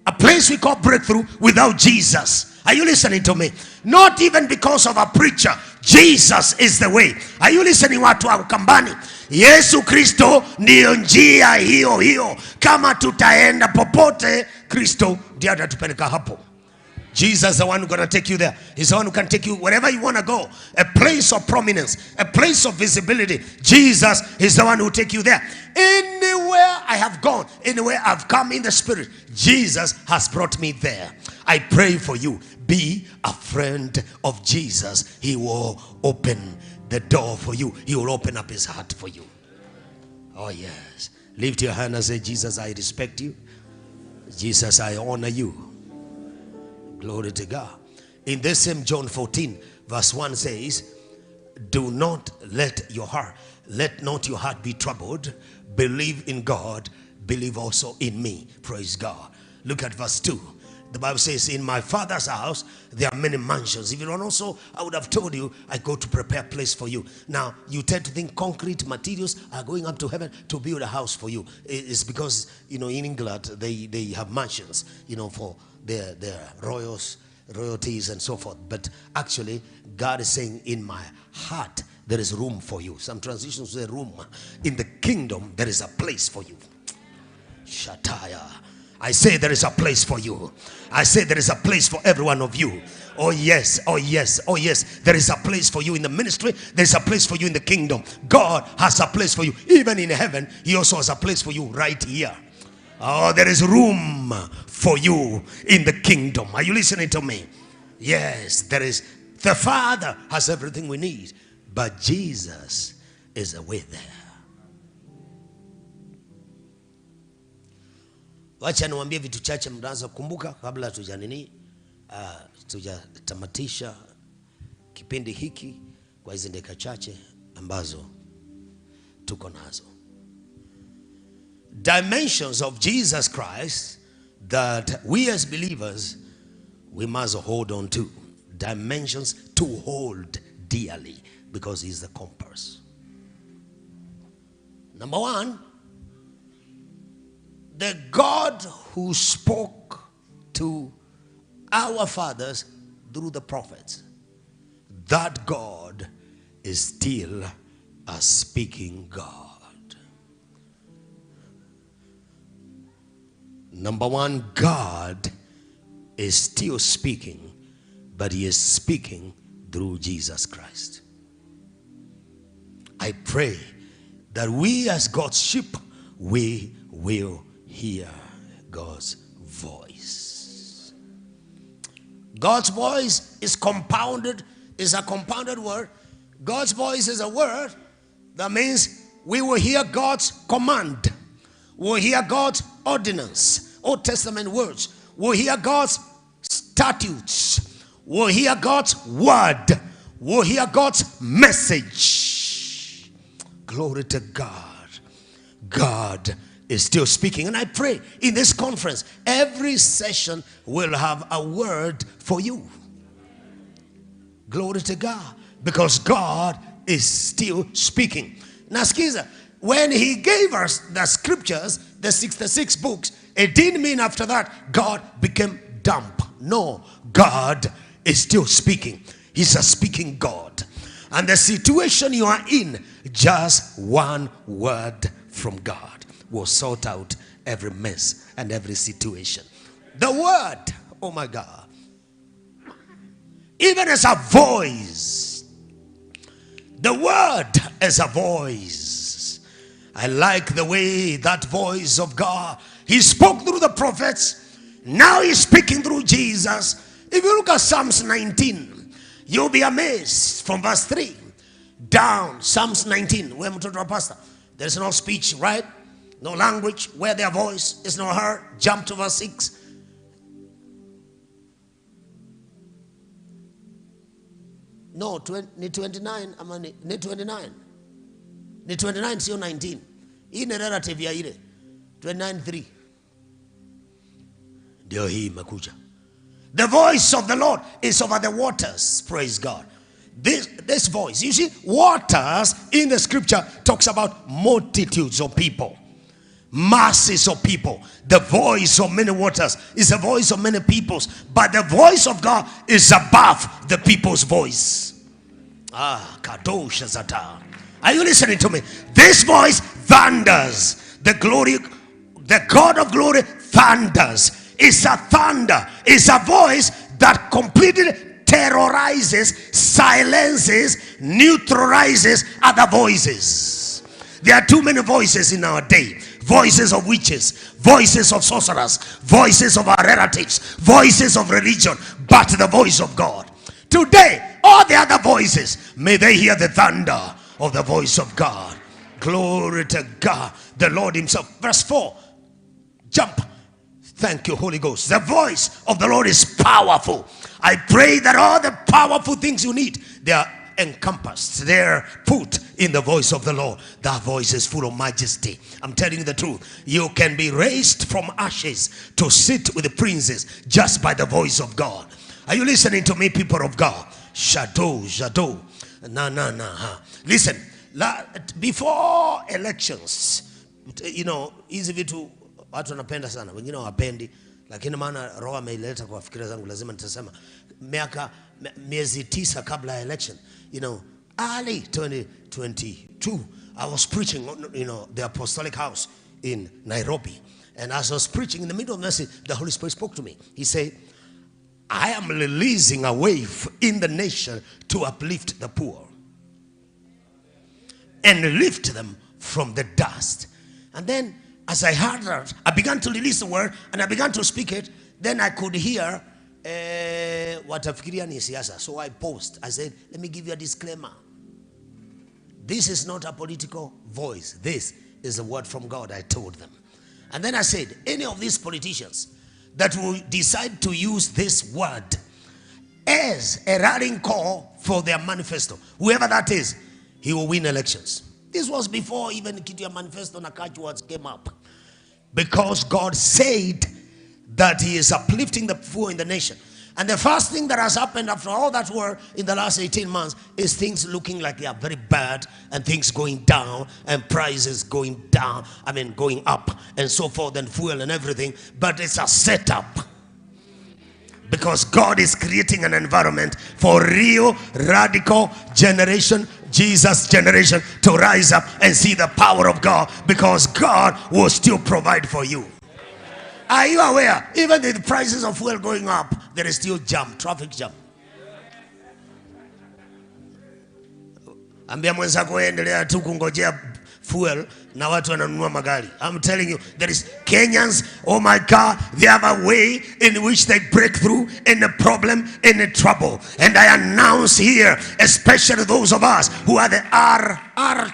a place we call breakthrough, without Jesus. Are you listening to me? Not even because of a preacher. Jesus is the way. Are you listening, watu wa Ukambani? Yesu Kristo ndiyo njia hiyo hiyo. Kama tutaenda popote, Kristo ndiye atatupeleka hapo. Jesus is the one who's going to take you there. He's the one who can take you wherever you want to go. A place of prominence, a place of visibility. Jesus is the one who will take you there. Anywhere I have gone, anywhere I've come in the spirit, Jesus has brought me there. I pray for you. Be a friend of Jesus. He will open the door for you. He will open up his heart for you. Oh yes. Lift your hand and say, Jesus, I respect you. Jesus, I honor you. Glory to God. In this same John 14 verse 1 says, do not let not your heart be troubled. Believe in God, believe also in me. Praise God. Look at verse 2. The Bible says, in my Father's house there are many mansions. If you don't also, I would have told you, I go to prepare a place for you. Now you tend to think concrete materials are going up to heaven to build a house for you. It's because, in England they have mansions, for their royalties and so forth. But actually God is saying, in my heart there is room for you. Some transitions say room. In the kingdom there is a place for you. Shataya. I say there is a place for you. I say there is a place for every one of you. Oh yes, oh yes, oh yes. There is a place for you in the ministry. There is a place for you in the kingdom. God has a place for you. Even in heaven, he also has a place for you right here. Oh, there is room for you in the kingdom. Are you listening to me? Yes, there is. The Father has everything we need, but Jesus is the way there. Wacha niwaambie vitu chache mnaanza kukumbuka kabla tujatamatisha kipindi hiki kwa hizo dakika chache ambazo tuko nazo. Dimensions of Jesus Christ that we as believers we must hold on to. Dimensions to hold dearly because he's the compass. Number one, the God who spoke to our fathers through the prophets, that God is still a speaking God. Number one, God is still speaking, but he is speaking through Jesus Christ. I pray that we as God's sheep, we will hear God's voice. God's voice is compounded, is a compounded word. God's voice is a word that means we will hear God's command. We'll hear God's ordinance, Old Testament words. We'll hear God's statutes. We'll hear God's word. We'll hear God's message. Glory to God. God is still speaking. And I pray in this conference, every session will have a word for you. Glory to God. Because God is still speaking. Now, skiza, when he gave us the scriptures, the 66 books, it didn't mean after that God became dumb. No, God is still speaking. He's a speaking God. And the situation you are in, just one word from God will sort out every mess and every situation. The word, oh my God, even as a voice, the word as a voice. I like the way that voice of God, he spoke through the prophets, now he's speaking through Jesus. If you look at Psalms 19, you'll be amazed from verse 3 down. Psalms 19, where I'm talking about pastor, there's no speech, right? No language, where their voice is not heard. Jump to verse 6. No, 29, ama ni 29. Ni 29 sio 19. Hii ni relative ya ile 29:3. Ndio hii makuja. The voice of the Lord is over the waters. Praise God. This voice, you see, waters in the scripture talks about multitudes of people, masses of people. The voice of many waters is the voice of many peoples, but the voice of God is above the people's voice. Kadosh Zata. Are you listening to me? This voice thunders. The glory, the God of glory thunders. It's a thunder. It's a voice that completely terrorizes, silences, neutralizes other voices. There are too many voices in our day. Voices of witches, voices of sorcerers, voices of our relatives, voices of religion, but the voice of God. Today, all the other voices, may they hear the thunder of the voice of God. Glory to God, the Lord himself. Verse 4, jump. Thank you, Holy Ghost. The voice of the Lord is powerful. I pray that all the powerful things you need, they are encompassed, they're put in the voice of the Lord. That voice is full of majesty. I'm telling you the truth. You can be raised from ashes to sit with the princes just by the voice of God. Are you listening to me, people of God? Shadow. Listen, before elections, you know, easy vitu watu wanapenda sana, wengine hawapendi, lakini maana roho ameileta kwa fikira zangu, lazima nitasema. Miezi 9 kabla ya election, you know, early 2022, I was preaching on, you know, the Apostolic House in Nairobi, and as I was preaching, in the middle of the message, the Holy Spirit spoke to me. He said, I am releasing a wave in the nation to uplift the poor and lift them from the dust. And then as I heard that, I began to release the word and I began to speak it. Then I could hear watafikiria ni siasa. So I paused. I said, let me give you a disclaimer. This is not a political voice. This is a word from God. I told them. And then I said, any of these politicians that will decide to use this word as a rallying call for their manifesto, whoever that is, he will win elections. This was before even Kitu manifesto na catch words came up. Because God said that he is uplifting the poor in the nation. And the first thing that has happened after all that were in the last 18 months is things looking like they are very bad, and things going down and prices going down, going up and so forth, and fuel and everything. But it's a setup. Because God is creating an environment for real radical generation, Jesus generation, to rise up and see the power of God, because God will still provide for you. Are you aware? Even the prices of fuel going up, there is still traffic jam. Ambia mwenzako endelea tu kungojea fuel na watu wananunua magari. I'm telling you, there is Kenyans, oh my God, they have a way in which they break through in a problem, in a trouble. And I announce here, especially those of us who are the R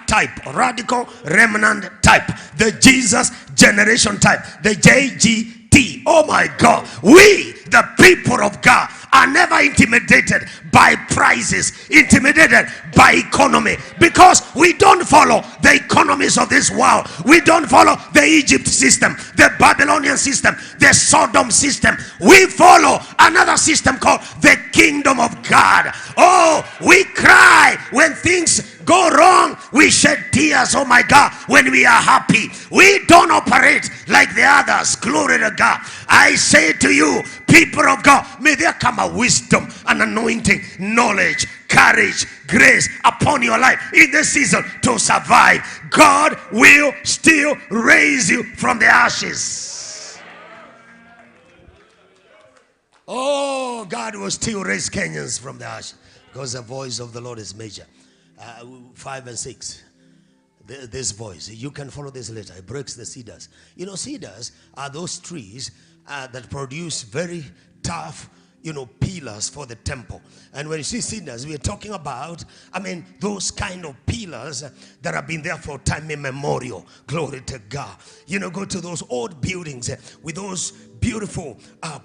type, radical remnant type, the Jesus generation type, the JGT. Oh my God, we, the people of God, are never intimidated by prices, intimidated by economy, because we don't follow the economies of this world. We don't follow the Egypt system, the Babylonian system, the Sodom system. We follow another system called the kingdom of God. Oh, we cry when things go wrong, we shed tears, oh my God, when we are happy. We don't operate like the others. Glory to God. I say to you, people of God, may there come a wisdom, an anointing, knowledge, courage, grace upon your life in this season to survive. God will still raise you from the ashes. Oh, God will still raise Kenyans from the ashes, because the voice of the Lord is major. 5 and 6. This voice, you can follow this later. It breaks the cedars. You know, cedars are those trees that produce very tough, pillars for the temple. And when you see cedars, we are talking about, those kind of pillars that have been there for time immemorial. Glory to God. Go to those old buildings with those beautiful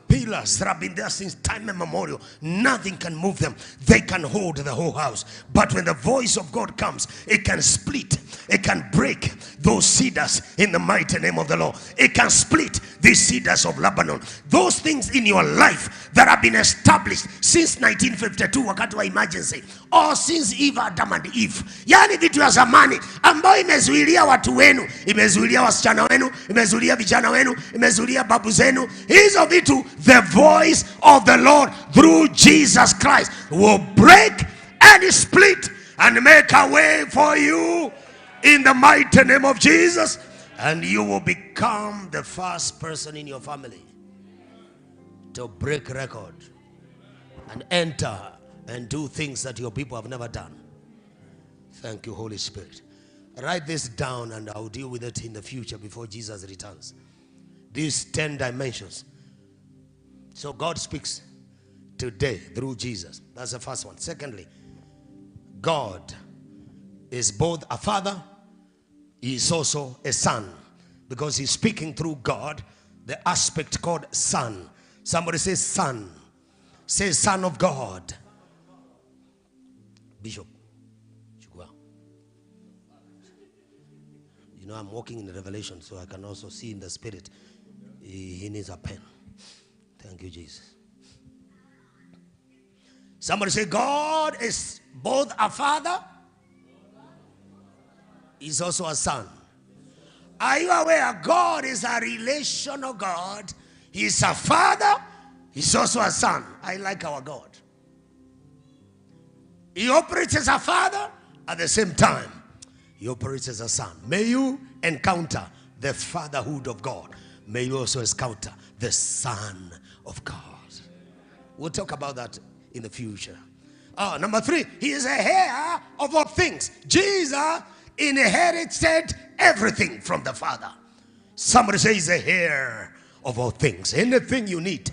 pillars that have been there since time immemorial. Nothing can move them. They can hold the whole house. But when the voice of God comes, it can split. It can break those cedars in the mighty name of the Lord. It can split these cedars of Lebanon. Those things in your life that have been established since 1952 wakati wa emergency, or since Eve, Adam and Eve. Yani vitu ya zamani ambayo imezuilia watu wenu, imezuilia wasichana wenu, imezuilia vijana wenu, imezuilia babu zenu. Hizo vitu, the voice of the Lord through Jesus Christ will break and split and make a way for you in the mighty name of Jesus. And you will become the first person in your family to break record and enter and do things that your people have never done. Thank you, Holy Spirit. Write this down and I'll deal with it in the future before Jesus returns. These 10 dimensions. So God speaks today through Jesus. That's the first one. Secondly, God is both a father, he is also a son, because he's speaking through God, the aspect called son. Somebody say son. Say son of God. Bishop. I'm walking in the revelation, so I can also see in the spirit. He needs a pen. Thank you, Jesus. Somebody say God is both a father, he's also a son. Are you aware God is a relational God? He's a father, he's also a son. I like our God. He operates as a father, at the same time he operates as a son. May you encounter the fatherhood of God. May you also encounter the Son of God. We'll talk about that in the future. Number 3, he is a heir of all things. Jesus inherited everything from the Father. Somebody say he's a heir of all things. Anything you need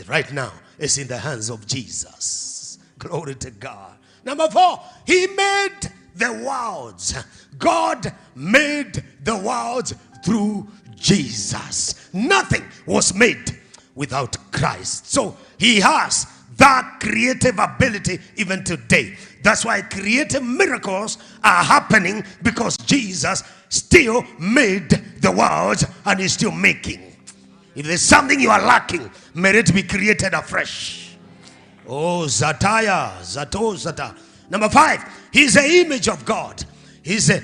right now is in the hands of Jesus. Glory to God. Number 4, he made the worlds. God made the worlds through Jesus. Nothing was made without Christ. So he has that creative ability even today. That's why creative miracles are happening, because Jesus still made the world and is still making. If there's something you are lacking, may it be created afresh. Oh, Zataya, Zato, Zata. Number 5, he's the image of God. He's a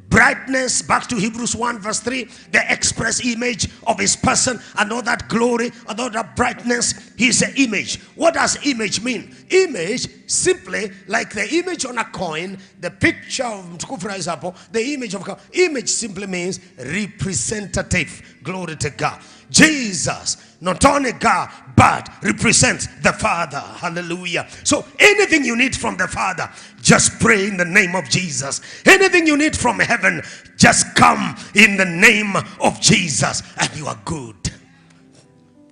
brightness, back to Hebrews 1 verse 3, the express image of his person, and all that glory, and all that brightness. He's an image. What does image mean? Image, simply like the image on a coin, the picture of, for example, the image of God. Image simply means representative. Glory to God. Jesus, not only God, but represents the Father. Hallelujah. So anything you need from the Father, just pray in the name of Jesus. Anything you need from heaven, just come in the name of Jesus, and you are good.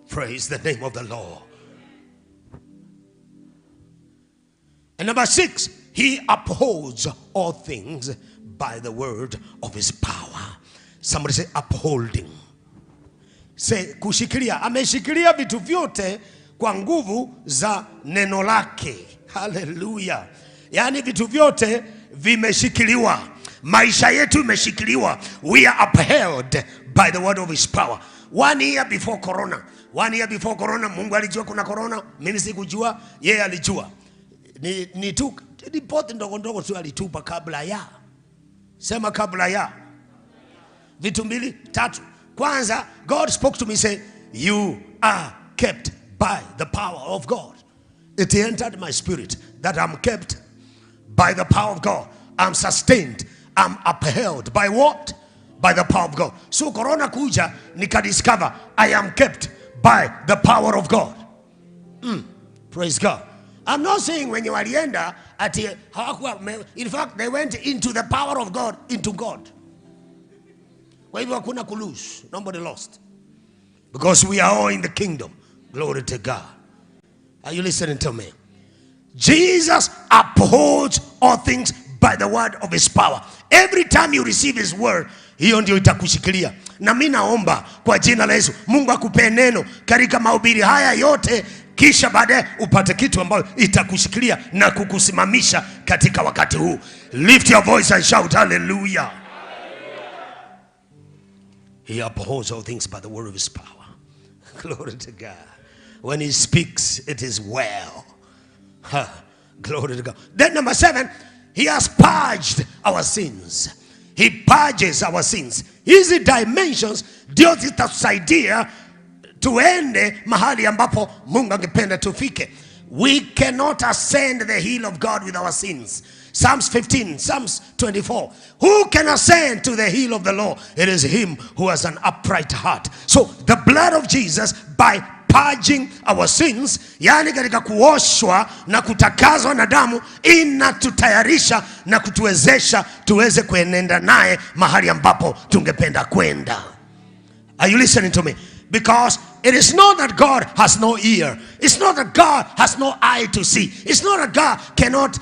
Praise the name of the Lord. And number 6, he upholds all things by the word of his power. Somebody say upholding. Say kushikilia. Ameshikilia vitu vyote kwa nguvu za neno lake. Hallelujah. Yani vitu vyote vimeshikiliwa. Maisha yetu imeshikiliwa. We are upheld by the word of his power. 1 year before corona. 1 year before corona, Mungu alijua kuna corona. Mimi sikujua, yeye alijua. Ni tu ripoti ndogo ndogo tu alitupa kabla ya. Sema kabla ya. Vitu mbili, tatu. Kwanza, God spoke to me say, you are kept by the power of God. It entered my spirit that I'm kept by the power of God. I'm sustained. I'm upheld by what? By the power of God. So corona kuja, nikadiscover I am kept by the power of God. Praise God. I'm not saying when you walienda ati hawakuwa, in fact they went into the power of God, into God. Kwa hivyo hakuna kulose. Nobody lost. Because we are all in the kingdom. Glory to God. Are you listening to me? Jesus upholds all things by the word of his power. Every time you receive his word, hiyo ndio itakushikilia. Na mimi naomba kwa jina la Yesu, Mungu akupe neno katika mahubiri haya yote, kisha baadaye upate kitu ambayo itakushikilia na kukusimamisha katika wakati huu. Lift your voice and shout hallelujah. He upholds all things by the word of his power. Glory to God. When he speaks, it is well. Glory to God. Then number 7, he has purged our sins. He purges our sins. Hizi dimensions ndio zitatusaidia tuende mahali ambapo Mungu angependa tufike. We cannot ascend the hill of God with our sins. Psalms 15, Psalms 24. Who can ascend to the hill of the Lord? It is him who has an upright heart. So the blood of Jesus, by purging our sins, yani katika kuoshwa na kutakazwa na damu, inatutayarisha na kutuwezesha tuweze kuenenda naye mahali ambapo tungependa kwenda. Are you listening to me? Because it is not that God has no ear. It's not that God has no eye to see. It's not that God cannot,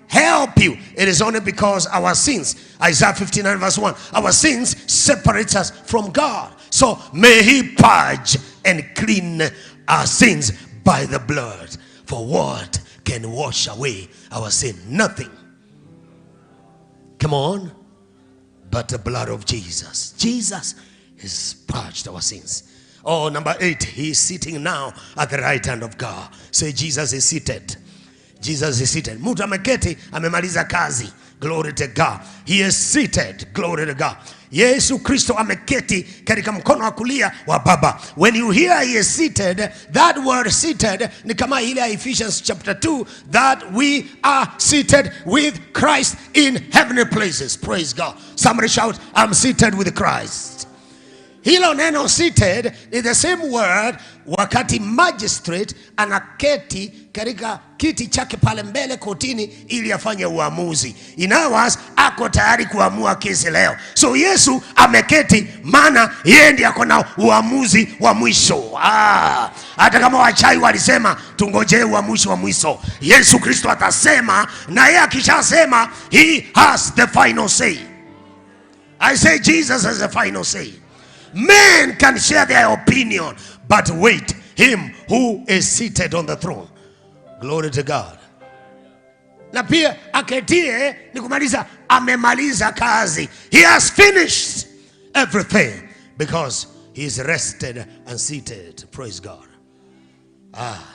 help you. It is only because our sins, Isaiah 59 verse 1, our sins separates us from God. So may he purge and clean our sins by the blood. For what can wash away our sin? Nothing. Come on. But the blood of Jesus. Jesus has purged our sins. Oh, number 8, he is sitting now at the right hand of God. Say, Jesus is seated. Jesus is seated. Mtu ameketi, amemaliza kazi. Glory to God. He is seated. Glory to God. Yesu Kristo ameketi katika mkono wa kulia wa Baba. When you hear he is seated, that word seated ni kama ile ya Ephesians chapter 2, that we are seated with Christ in heavenly places. Praise God. Somebody shout, I'm seated with Christ. Hilo neno seated is the same word wakati magistrate anaketi katika kiti chake pale mbele kotini ili afanye uamuzi. In other words, ako tayari kuamua kesi leo. So Yesu ameketi maana yeye ndiye ako na uamuzi wa mwisho. Hata kama wachai walisema tungojee uamuzi wa mwisho, Yesu Kristo atasema, na yeye akishasema he has the final say. I say Jesus has the final say. Men can share their opinion, but wait, him who is seated on the throne. Glory to God. Na pia aketie ni kumaliza, amemaliza kazi. He has finished everything because he is rested and seated. Praise God.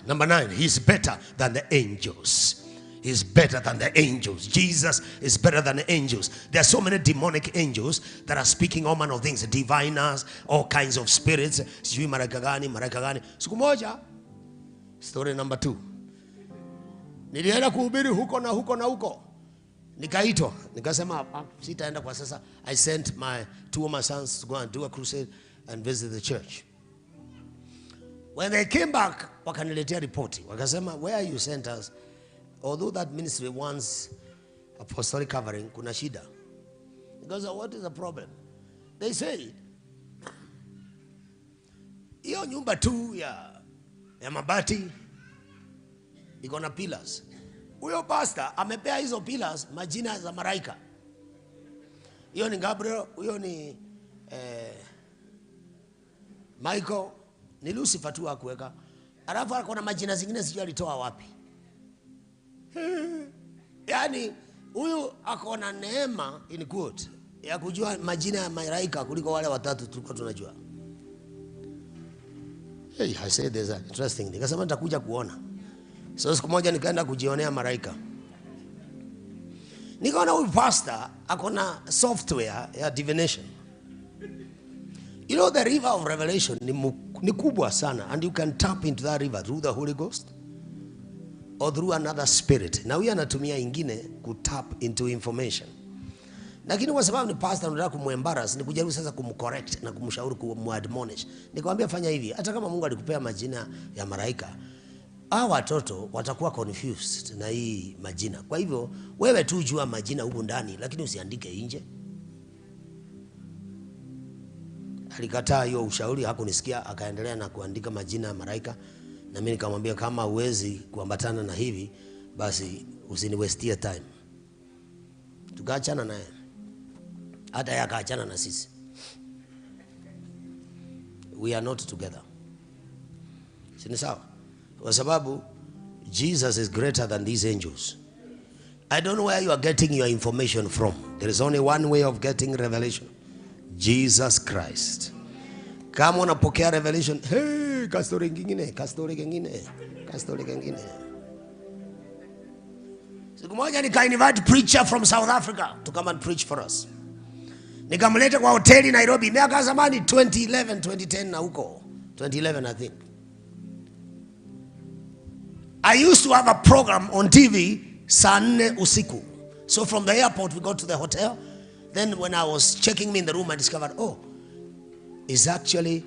Number 9, he's better than the angels. He's better than the angels. Jesus is better than the angels. There are so many demonic angels that are speaking all manner of things, diviners, all kinds of spirits. Sijui malaika gani. Siku moja, story number 2. Nilienda kuhubiri huko na huko. Nikaitwa, nikasema sitaenda kwa sasa. I sent my 2 of my sons to go and do a crusade and visit the church. When they came back, wakaniletea ripoti. Wakasema, where you sent us? Although that ministry wants apostolic covering, kuna shida. Because what is the problem? They say, hiyo nyumba tu ya mabati iko na pillars. Huyo pastor amepea hizo pillars majina za malaika. Hiyo ni Gabriel, huyo ni Michael, ni Lucifer tu akuweka. Alafu akona majina zingine sijui alitoa wapi. Yani huyu akona neema in quote ya kujua majina ya malaika kuliko wale watatu tulikuwa tunajua. Hey, I said there's an interesting. Nikasema nitakuja kuona. So siku moja nikaenda kujionea malaika. Nikaona huyu pastor akona software ya divination. You know the river of revelation ni kubwa sana, and you can tap into that river through the Holy Ghost or through another spirit. Na huyu anatumia ingine kutap into information. Lakini kwa sababu ni pastor unataka kumembarrass, ni kujaribu sasa kumcorrect na kumshauri kumadmonish. Nikamwambia fanya hivi, hata kama Mungu alikupea majina ya malaika, hao watoto watakuwa confused na hii majina. Kwa hivyo wewe tu jua majina huko ndani, lakini usiandike nje. Alikataa hiyo ushauri, hakunisikia, akaendelea na kuandika majina ya malaika. Na mimi nikamwambia kama uwezi kuambatana na hivi, basi usiniwestie time. Tukaachana naye. Hata yeye akaachana na sisi. We are not together. Si ni sawa? Kwa sababu Jesus is greater than these angels. I don't know where you are getting your information from. There is only one way of getting revelation. Jesus Christ. Kama unapokea revelation, hey, kastori kingine. Siku moja nika-invite preacher from South Africa to come and preach for us. Nikamleta kwa hoteli Nairobi, miaka zamani 2011, 2010 na huko. 2011 I think. I used to have a program on TV saa 4 usiku. So from the airport we got to the hotel. Then when I was checking me in the room, I discovered, oh, it's actually,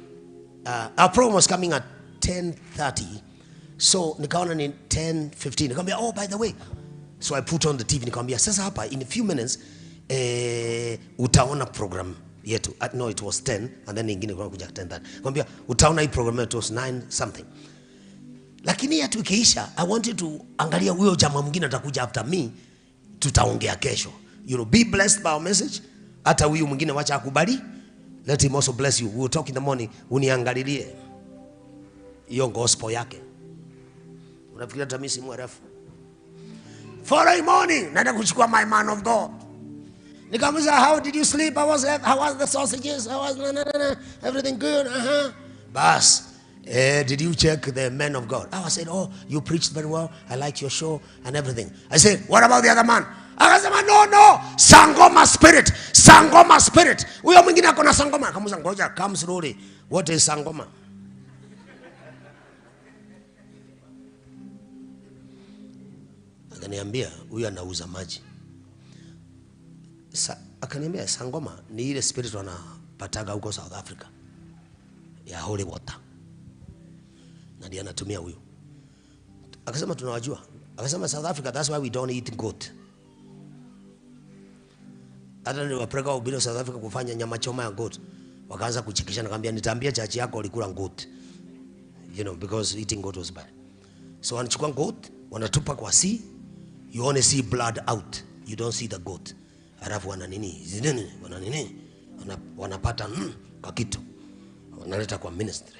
our program was coming at 10:30. So nikaona ni 10:15. Nikamwambia, oh, by the way. So I put on the TV. Nikamwambia, sasa hapa, in a few minutes, utaona program yetu. No, it was 10. And then ingine kwa kuja 10:30. Nikamwambia, utaona hii program yetu, it was 9 something. Lakini yetu ikiisha, I wanted to angalia huyo jamaa mwingine atakuja after me. Tutaongea kesho. You know, be blessed by our message. Hata huyu mwingine wacha akubali. Let him also bless you. We will talk in the morning. Uniangalilie hiyo gospel yake. Unafikiria hata mimi si mwerefu? Following morning, naenda kuchukua my man of God. Nikamuuliza, how did you sleep? How was the sausages? How was everything good? Bas. Did you check the men of God? I said, oh, you preached very well. I liked your show and everything. I said, what about the other man? Akasema, no, sangoma spirit. Huyo mwingine akona sangoma. Akamuuliza, ngoja, come slowly. What is sangoma? Akaniambia, huyo anauza maji. Akaniambia, sangoma ni ile spirit wanapataga huko South Africa ya holy water. Na ndiye anatumia huyo. Akasema, tunawajua. Akasema, South Africa, that's why we don't eat goat. Hata niliwapeleka ubiri South Africa kufanya nyama choma ya goat. Wakaanza kuchekesha, nikamwambia, nitaambia chachi yako walikula goat. You know, because eating goat was bad. So wanachukua goat, wanatupa kwa sea. You only see blood out. You don't see the goat. Alafu wanapata kwa kitu. Wanaleta kwa ministry.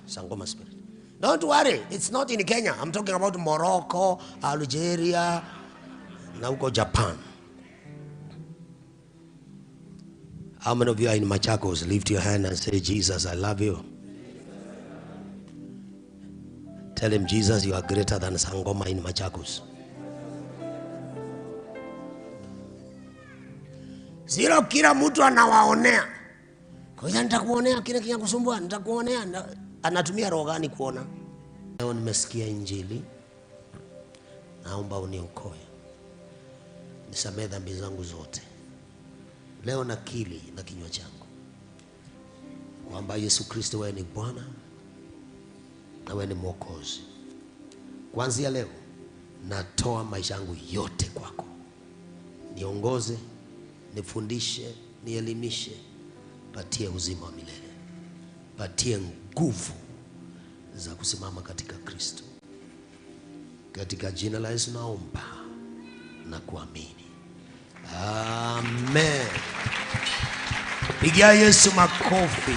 Sangoma spirit. Don't worry, it's not in Kenya. I'm talking about Morocco, Algeria, na huko Japan. How many of you are in Machakos? Lift your hand and say, Jesus, I love you. Tell him, Jesus, you are greater than Sangoma in Machakos. Sio kila mtu anawaonea. Kwa hiyo nitakuonea kile kinakusumbua, nitakuonea. Anatumia roho gani kuona? Leo nimesikia injili. Naomba uniokoe. Nisamehe dhambi zangu zote. Leo nakiri na kinywa changu kwamba Yesu Kristo wewe ni Bwana na wewe ni Mwokozi. Kuanzia leo natoa maisha yangu yote kwako. Niongoze, nifundishe, nielimishe, patie uzima wa milele. Patie nguvu za kusimama katika Kristo. Katika jina la Yesu naomba na kuamini. Amen. Pigia Yesu makofi.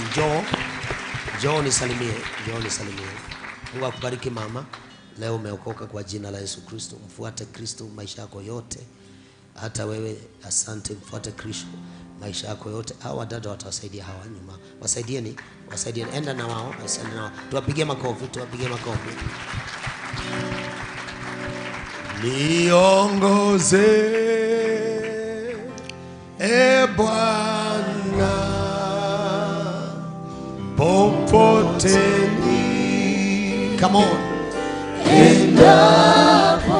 Njoo nisalimie. Mungu akubariki mama. Leo umeokoka kwa jina la Yesu Kristo. Mfuate Kristo maisha yako yote. Hata wewe asante, mfuate Kristo maisha yako yote. Hawa dada watawasaidia hawa nyuma. Wasaidieni. Enda na wao, Tuwapigie makofi. niongoze e Bwana popote ni. Come on. endapo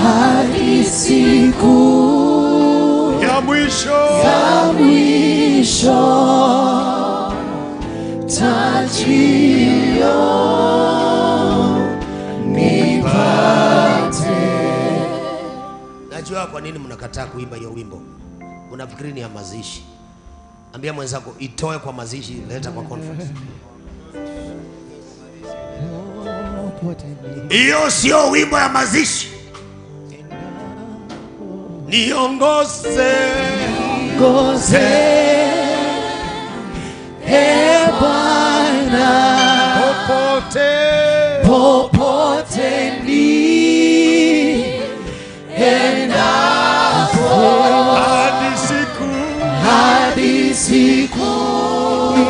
Hadi siku ya mwisho tajio nipate. Najua kwa nini mnakataa kuimba hiyo wimbo. Unafikiri ni ya mazishi. Ambia mwenzako itoe kwa mazishi, leta kwa conference. Hiyo sio wimbo ya mazishi. Niongoze e Bwana popote ni endapo hadi siku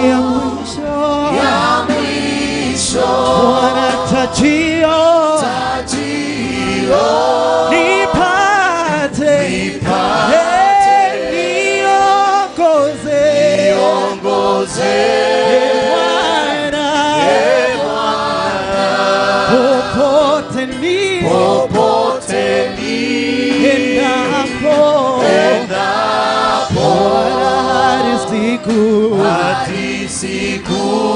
ya mwisho Bwana tajio nipate niongoze popote ni endapo hadi siku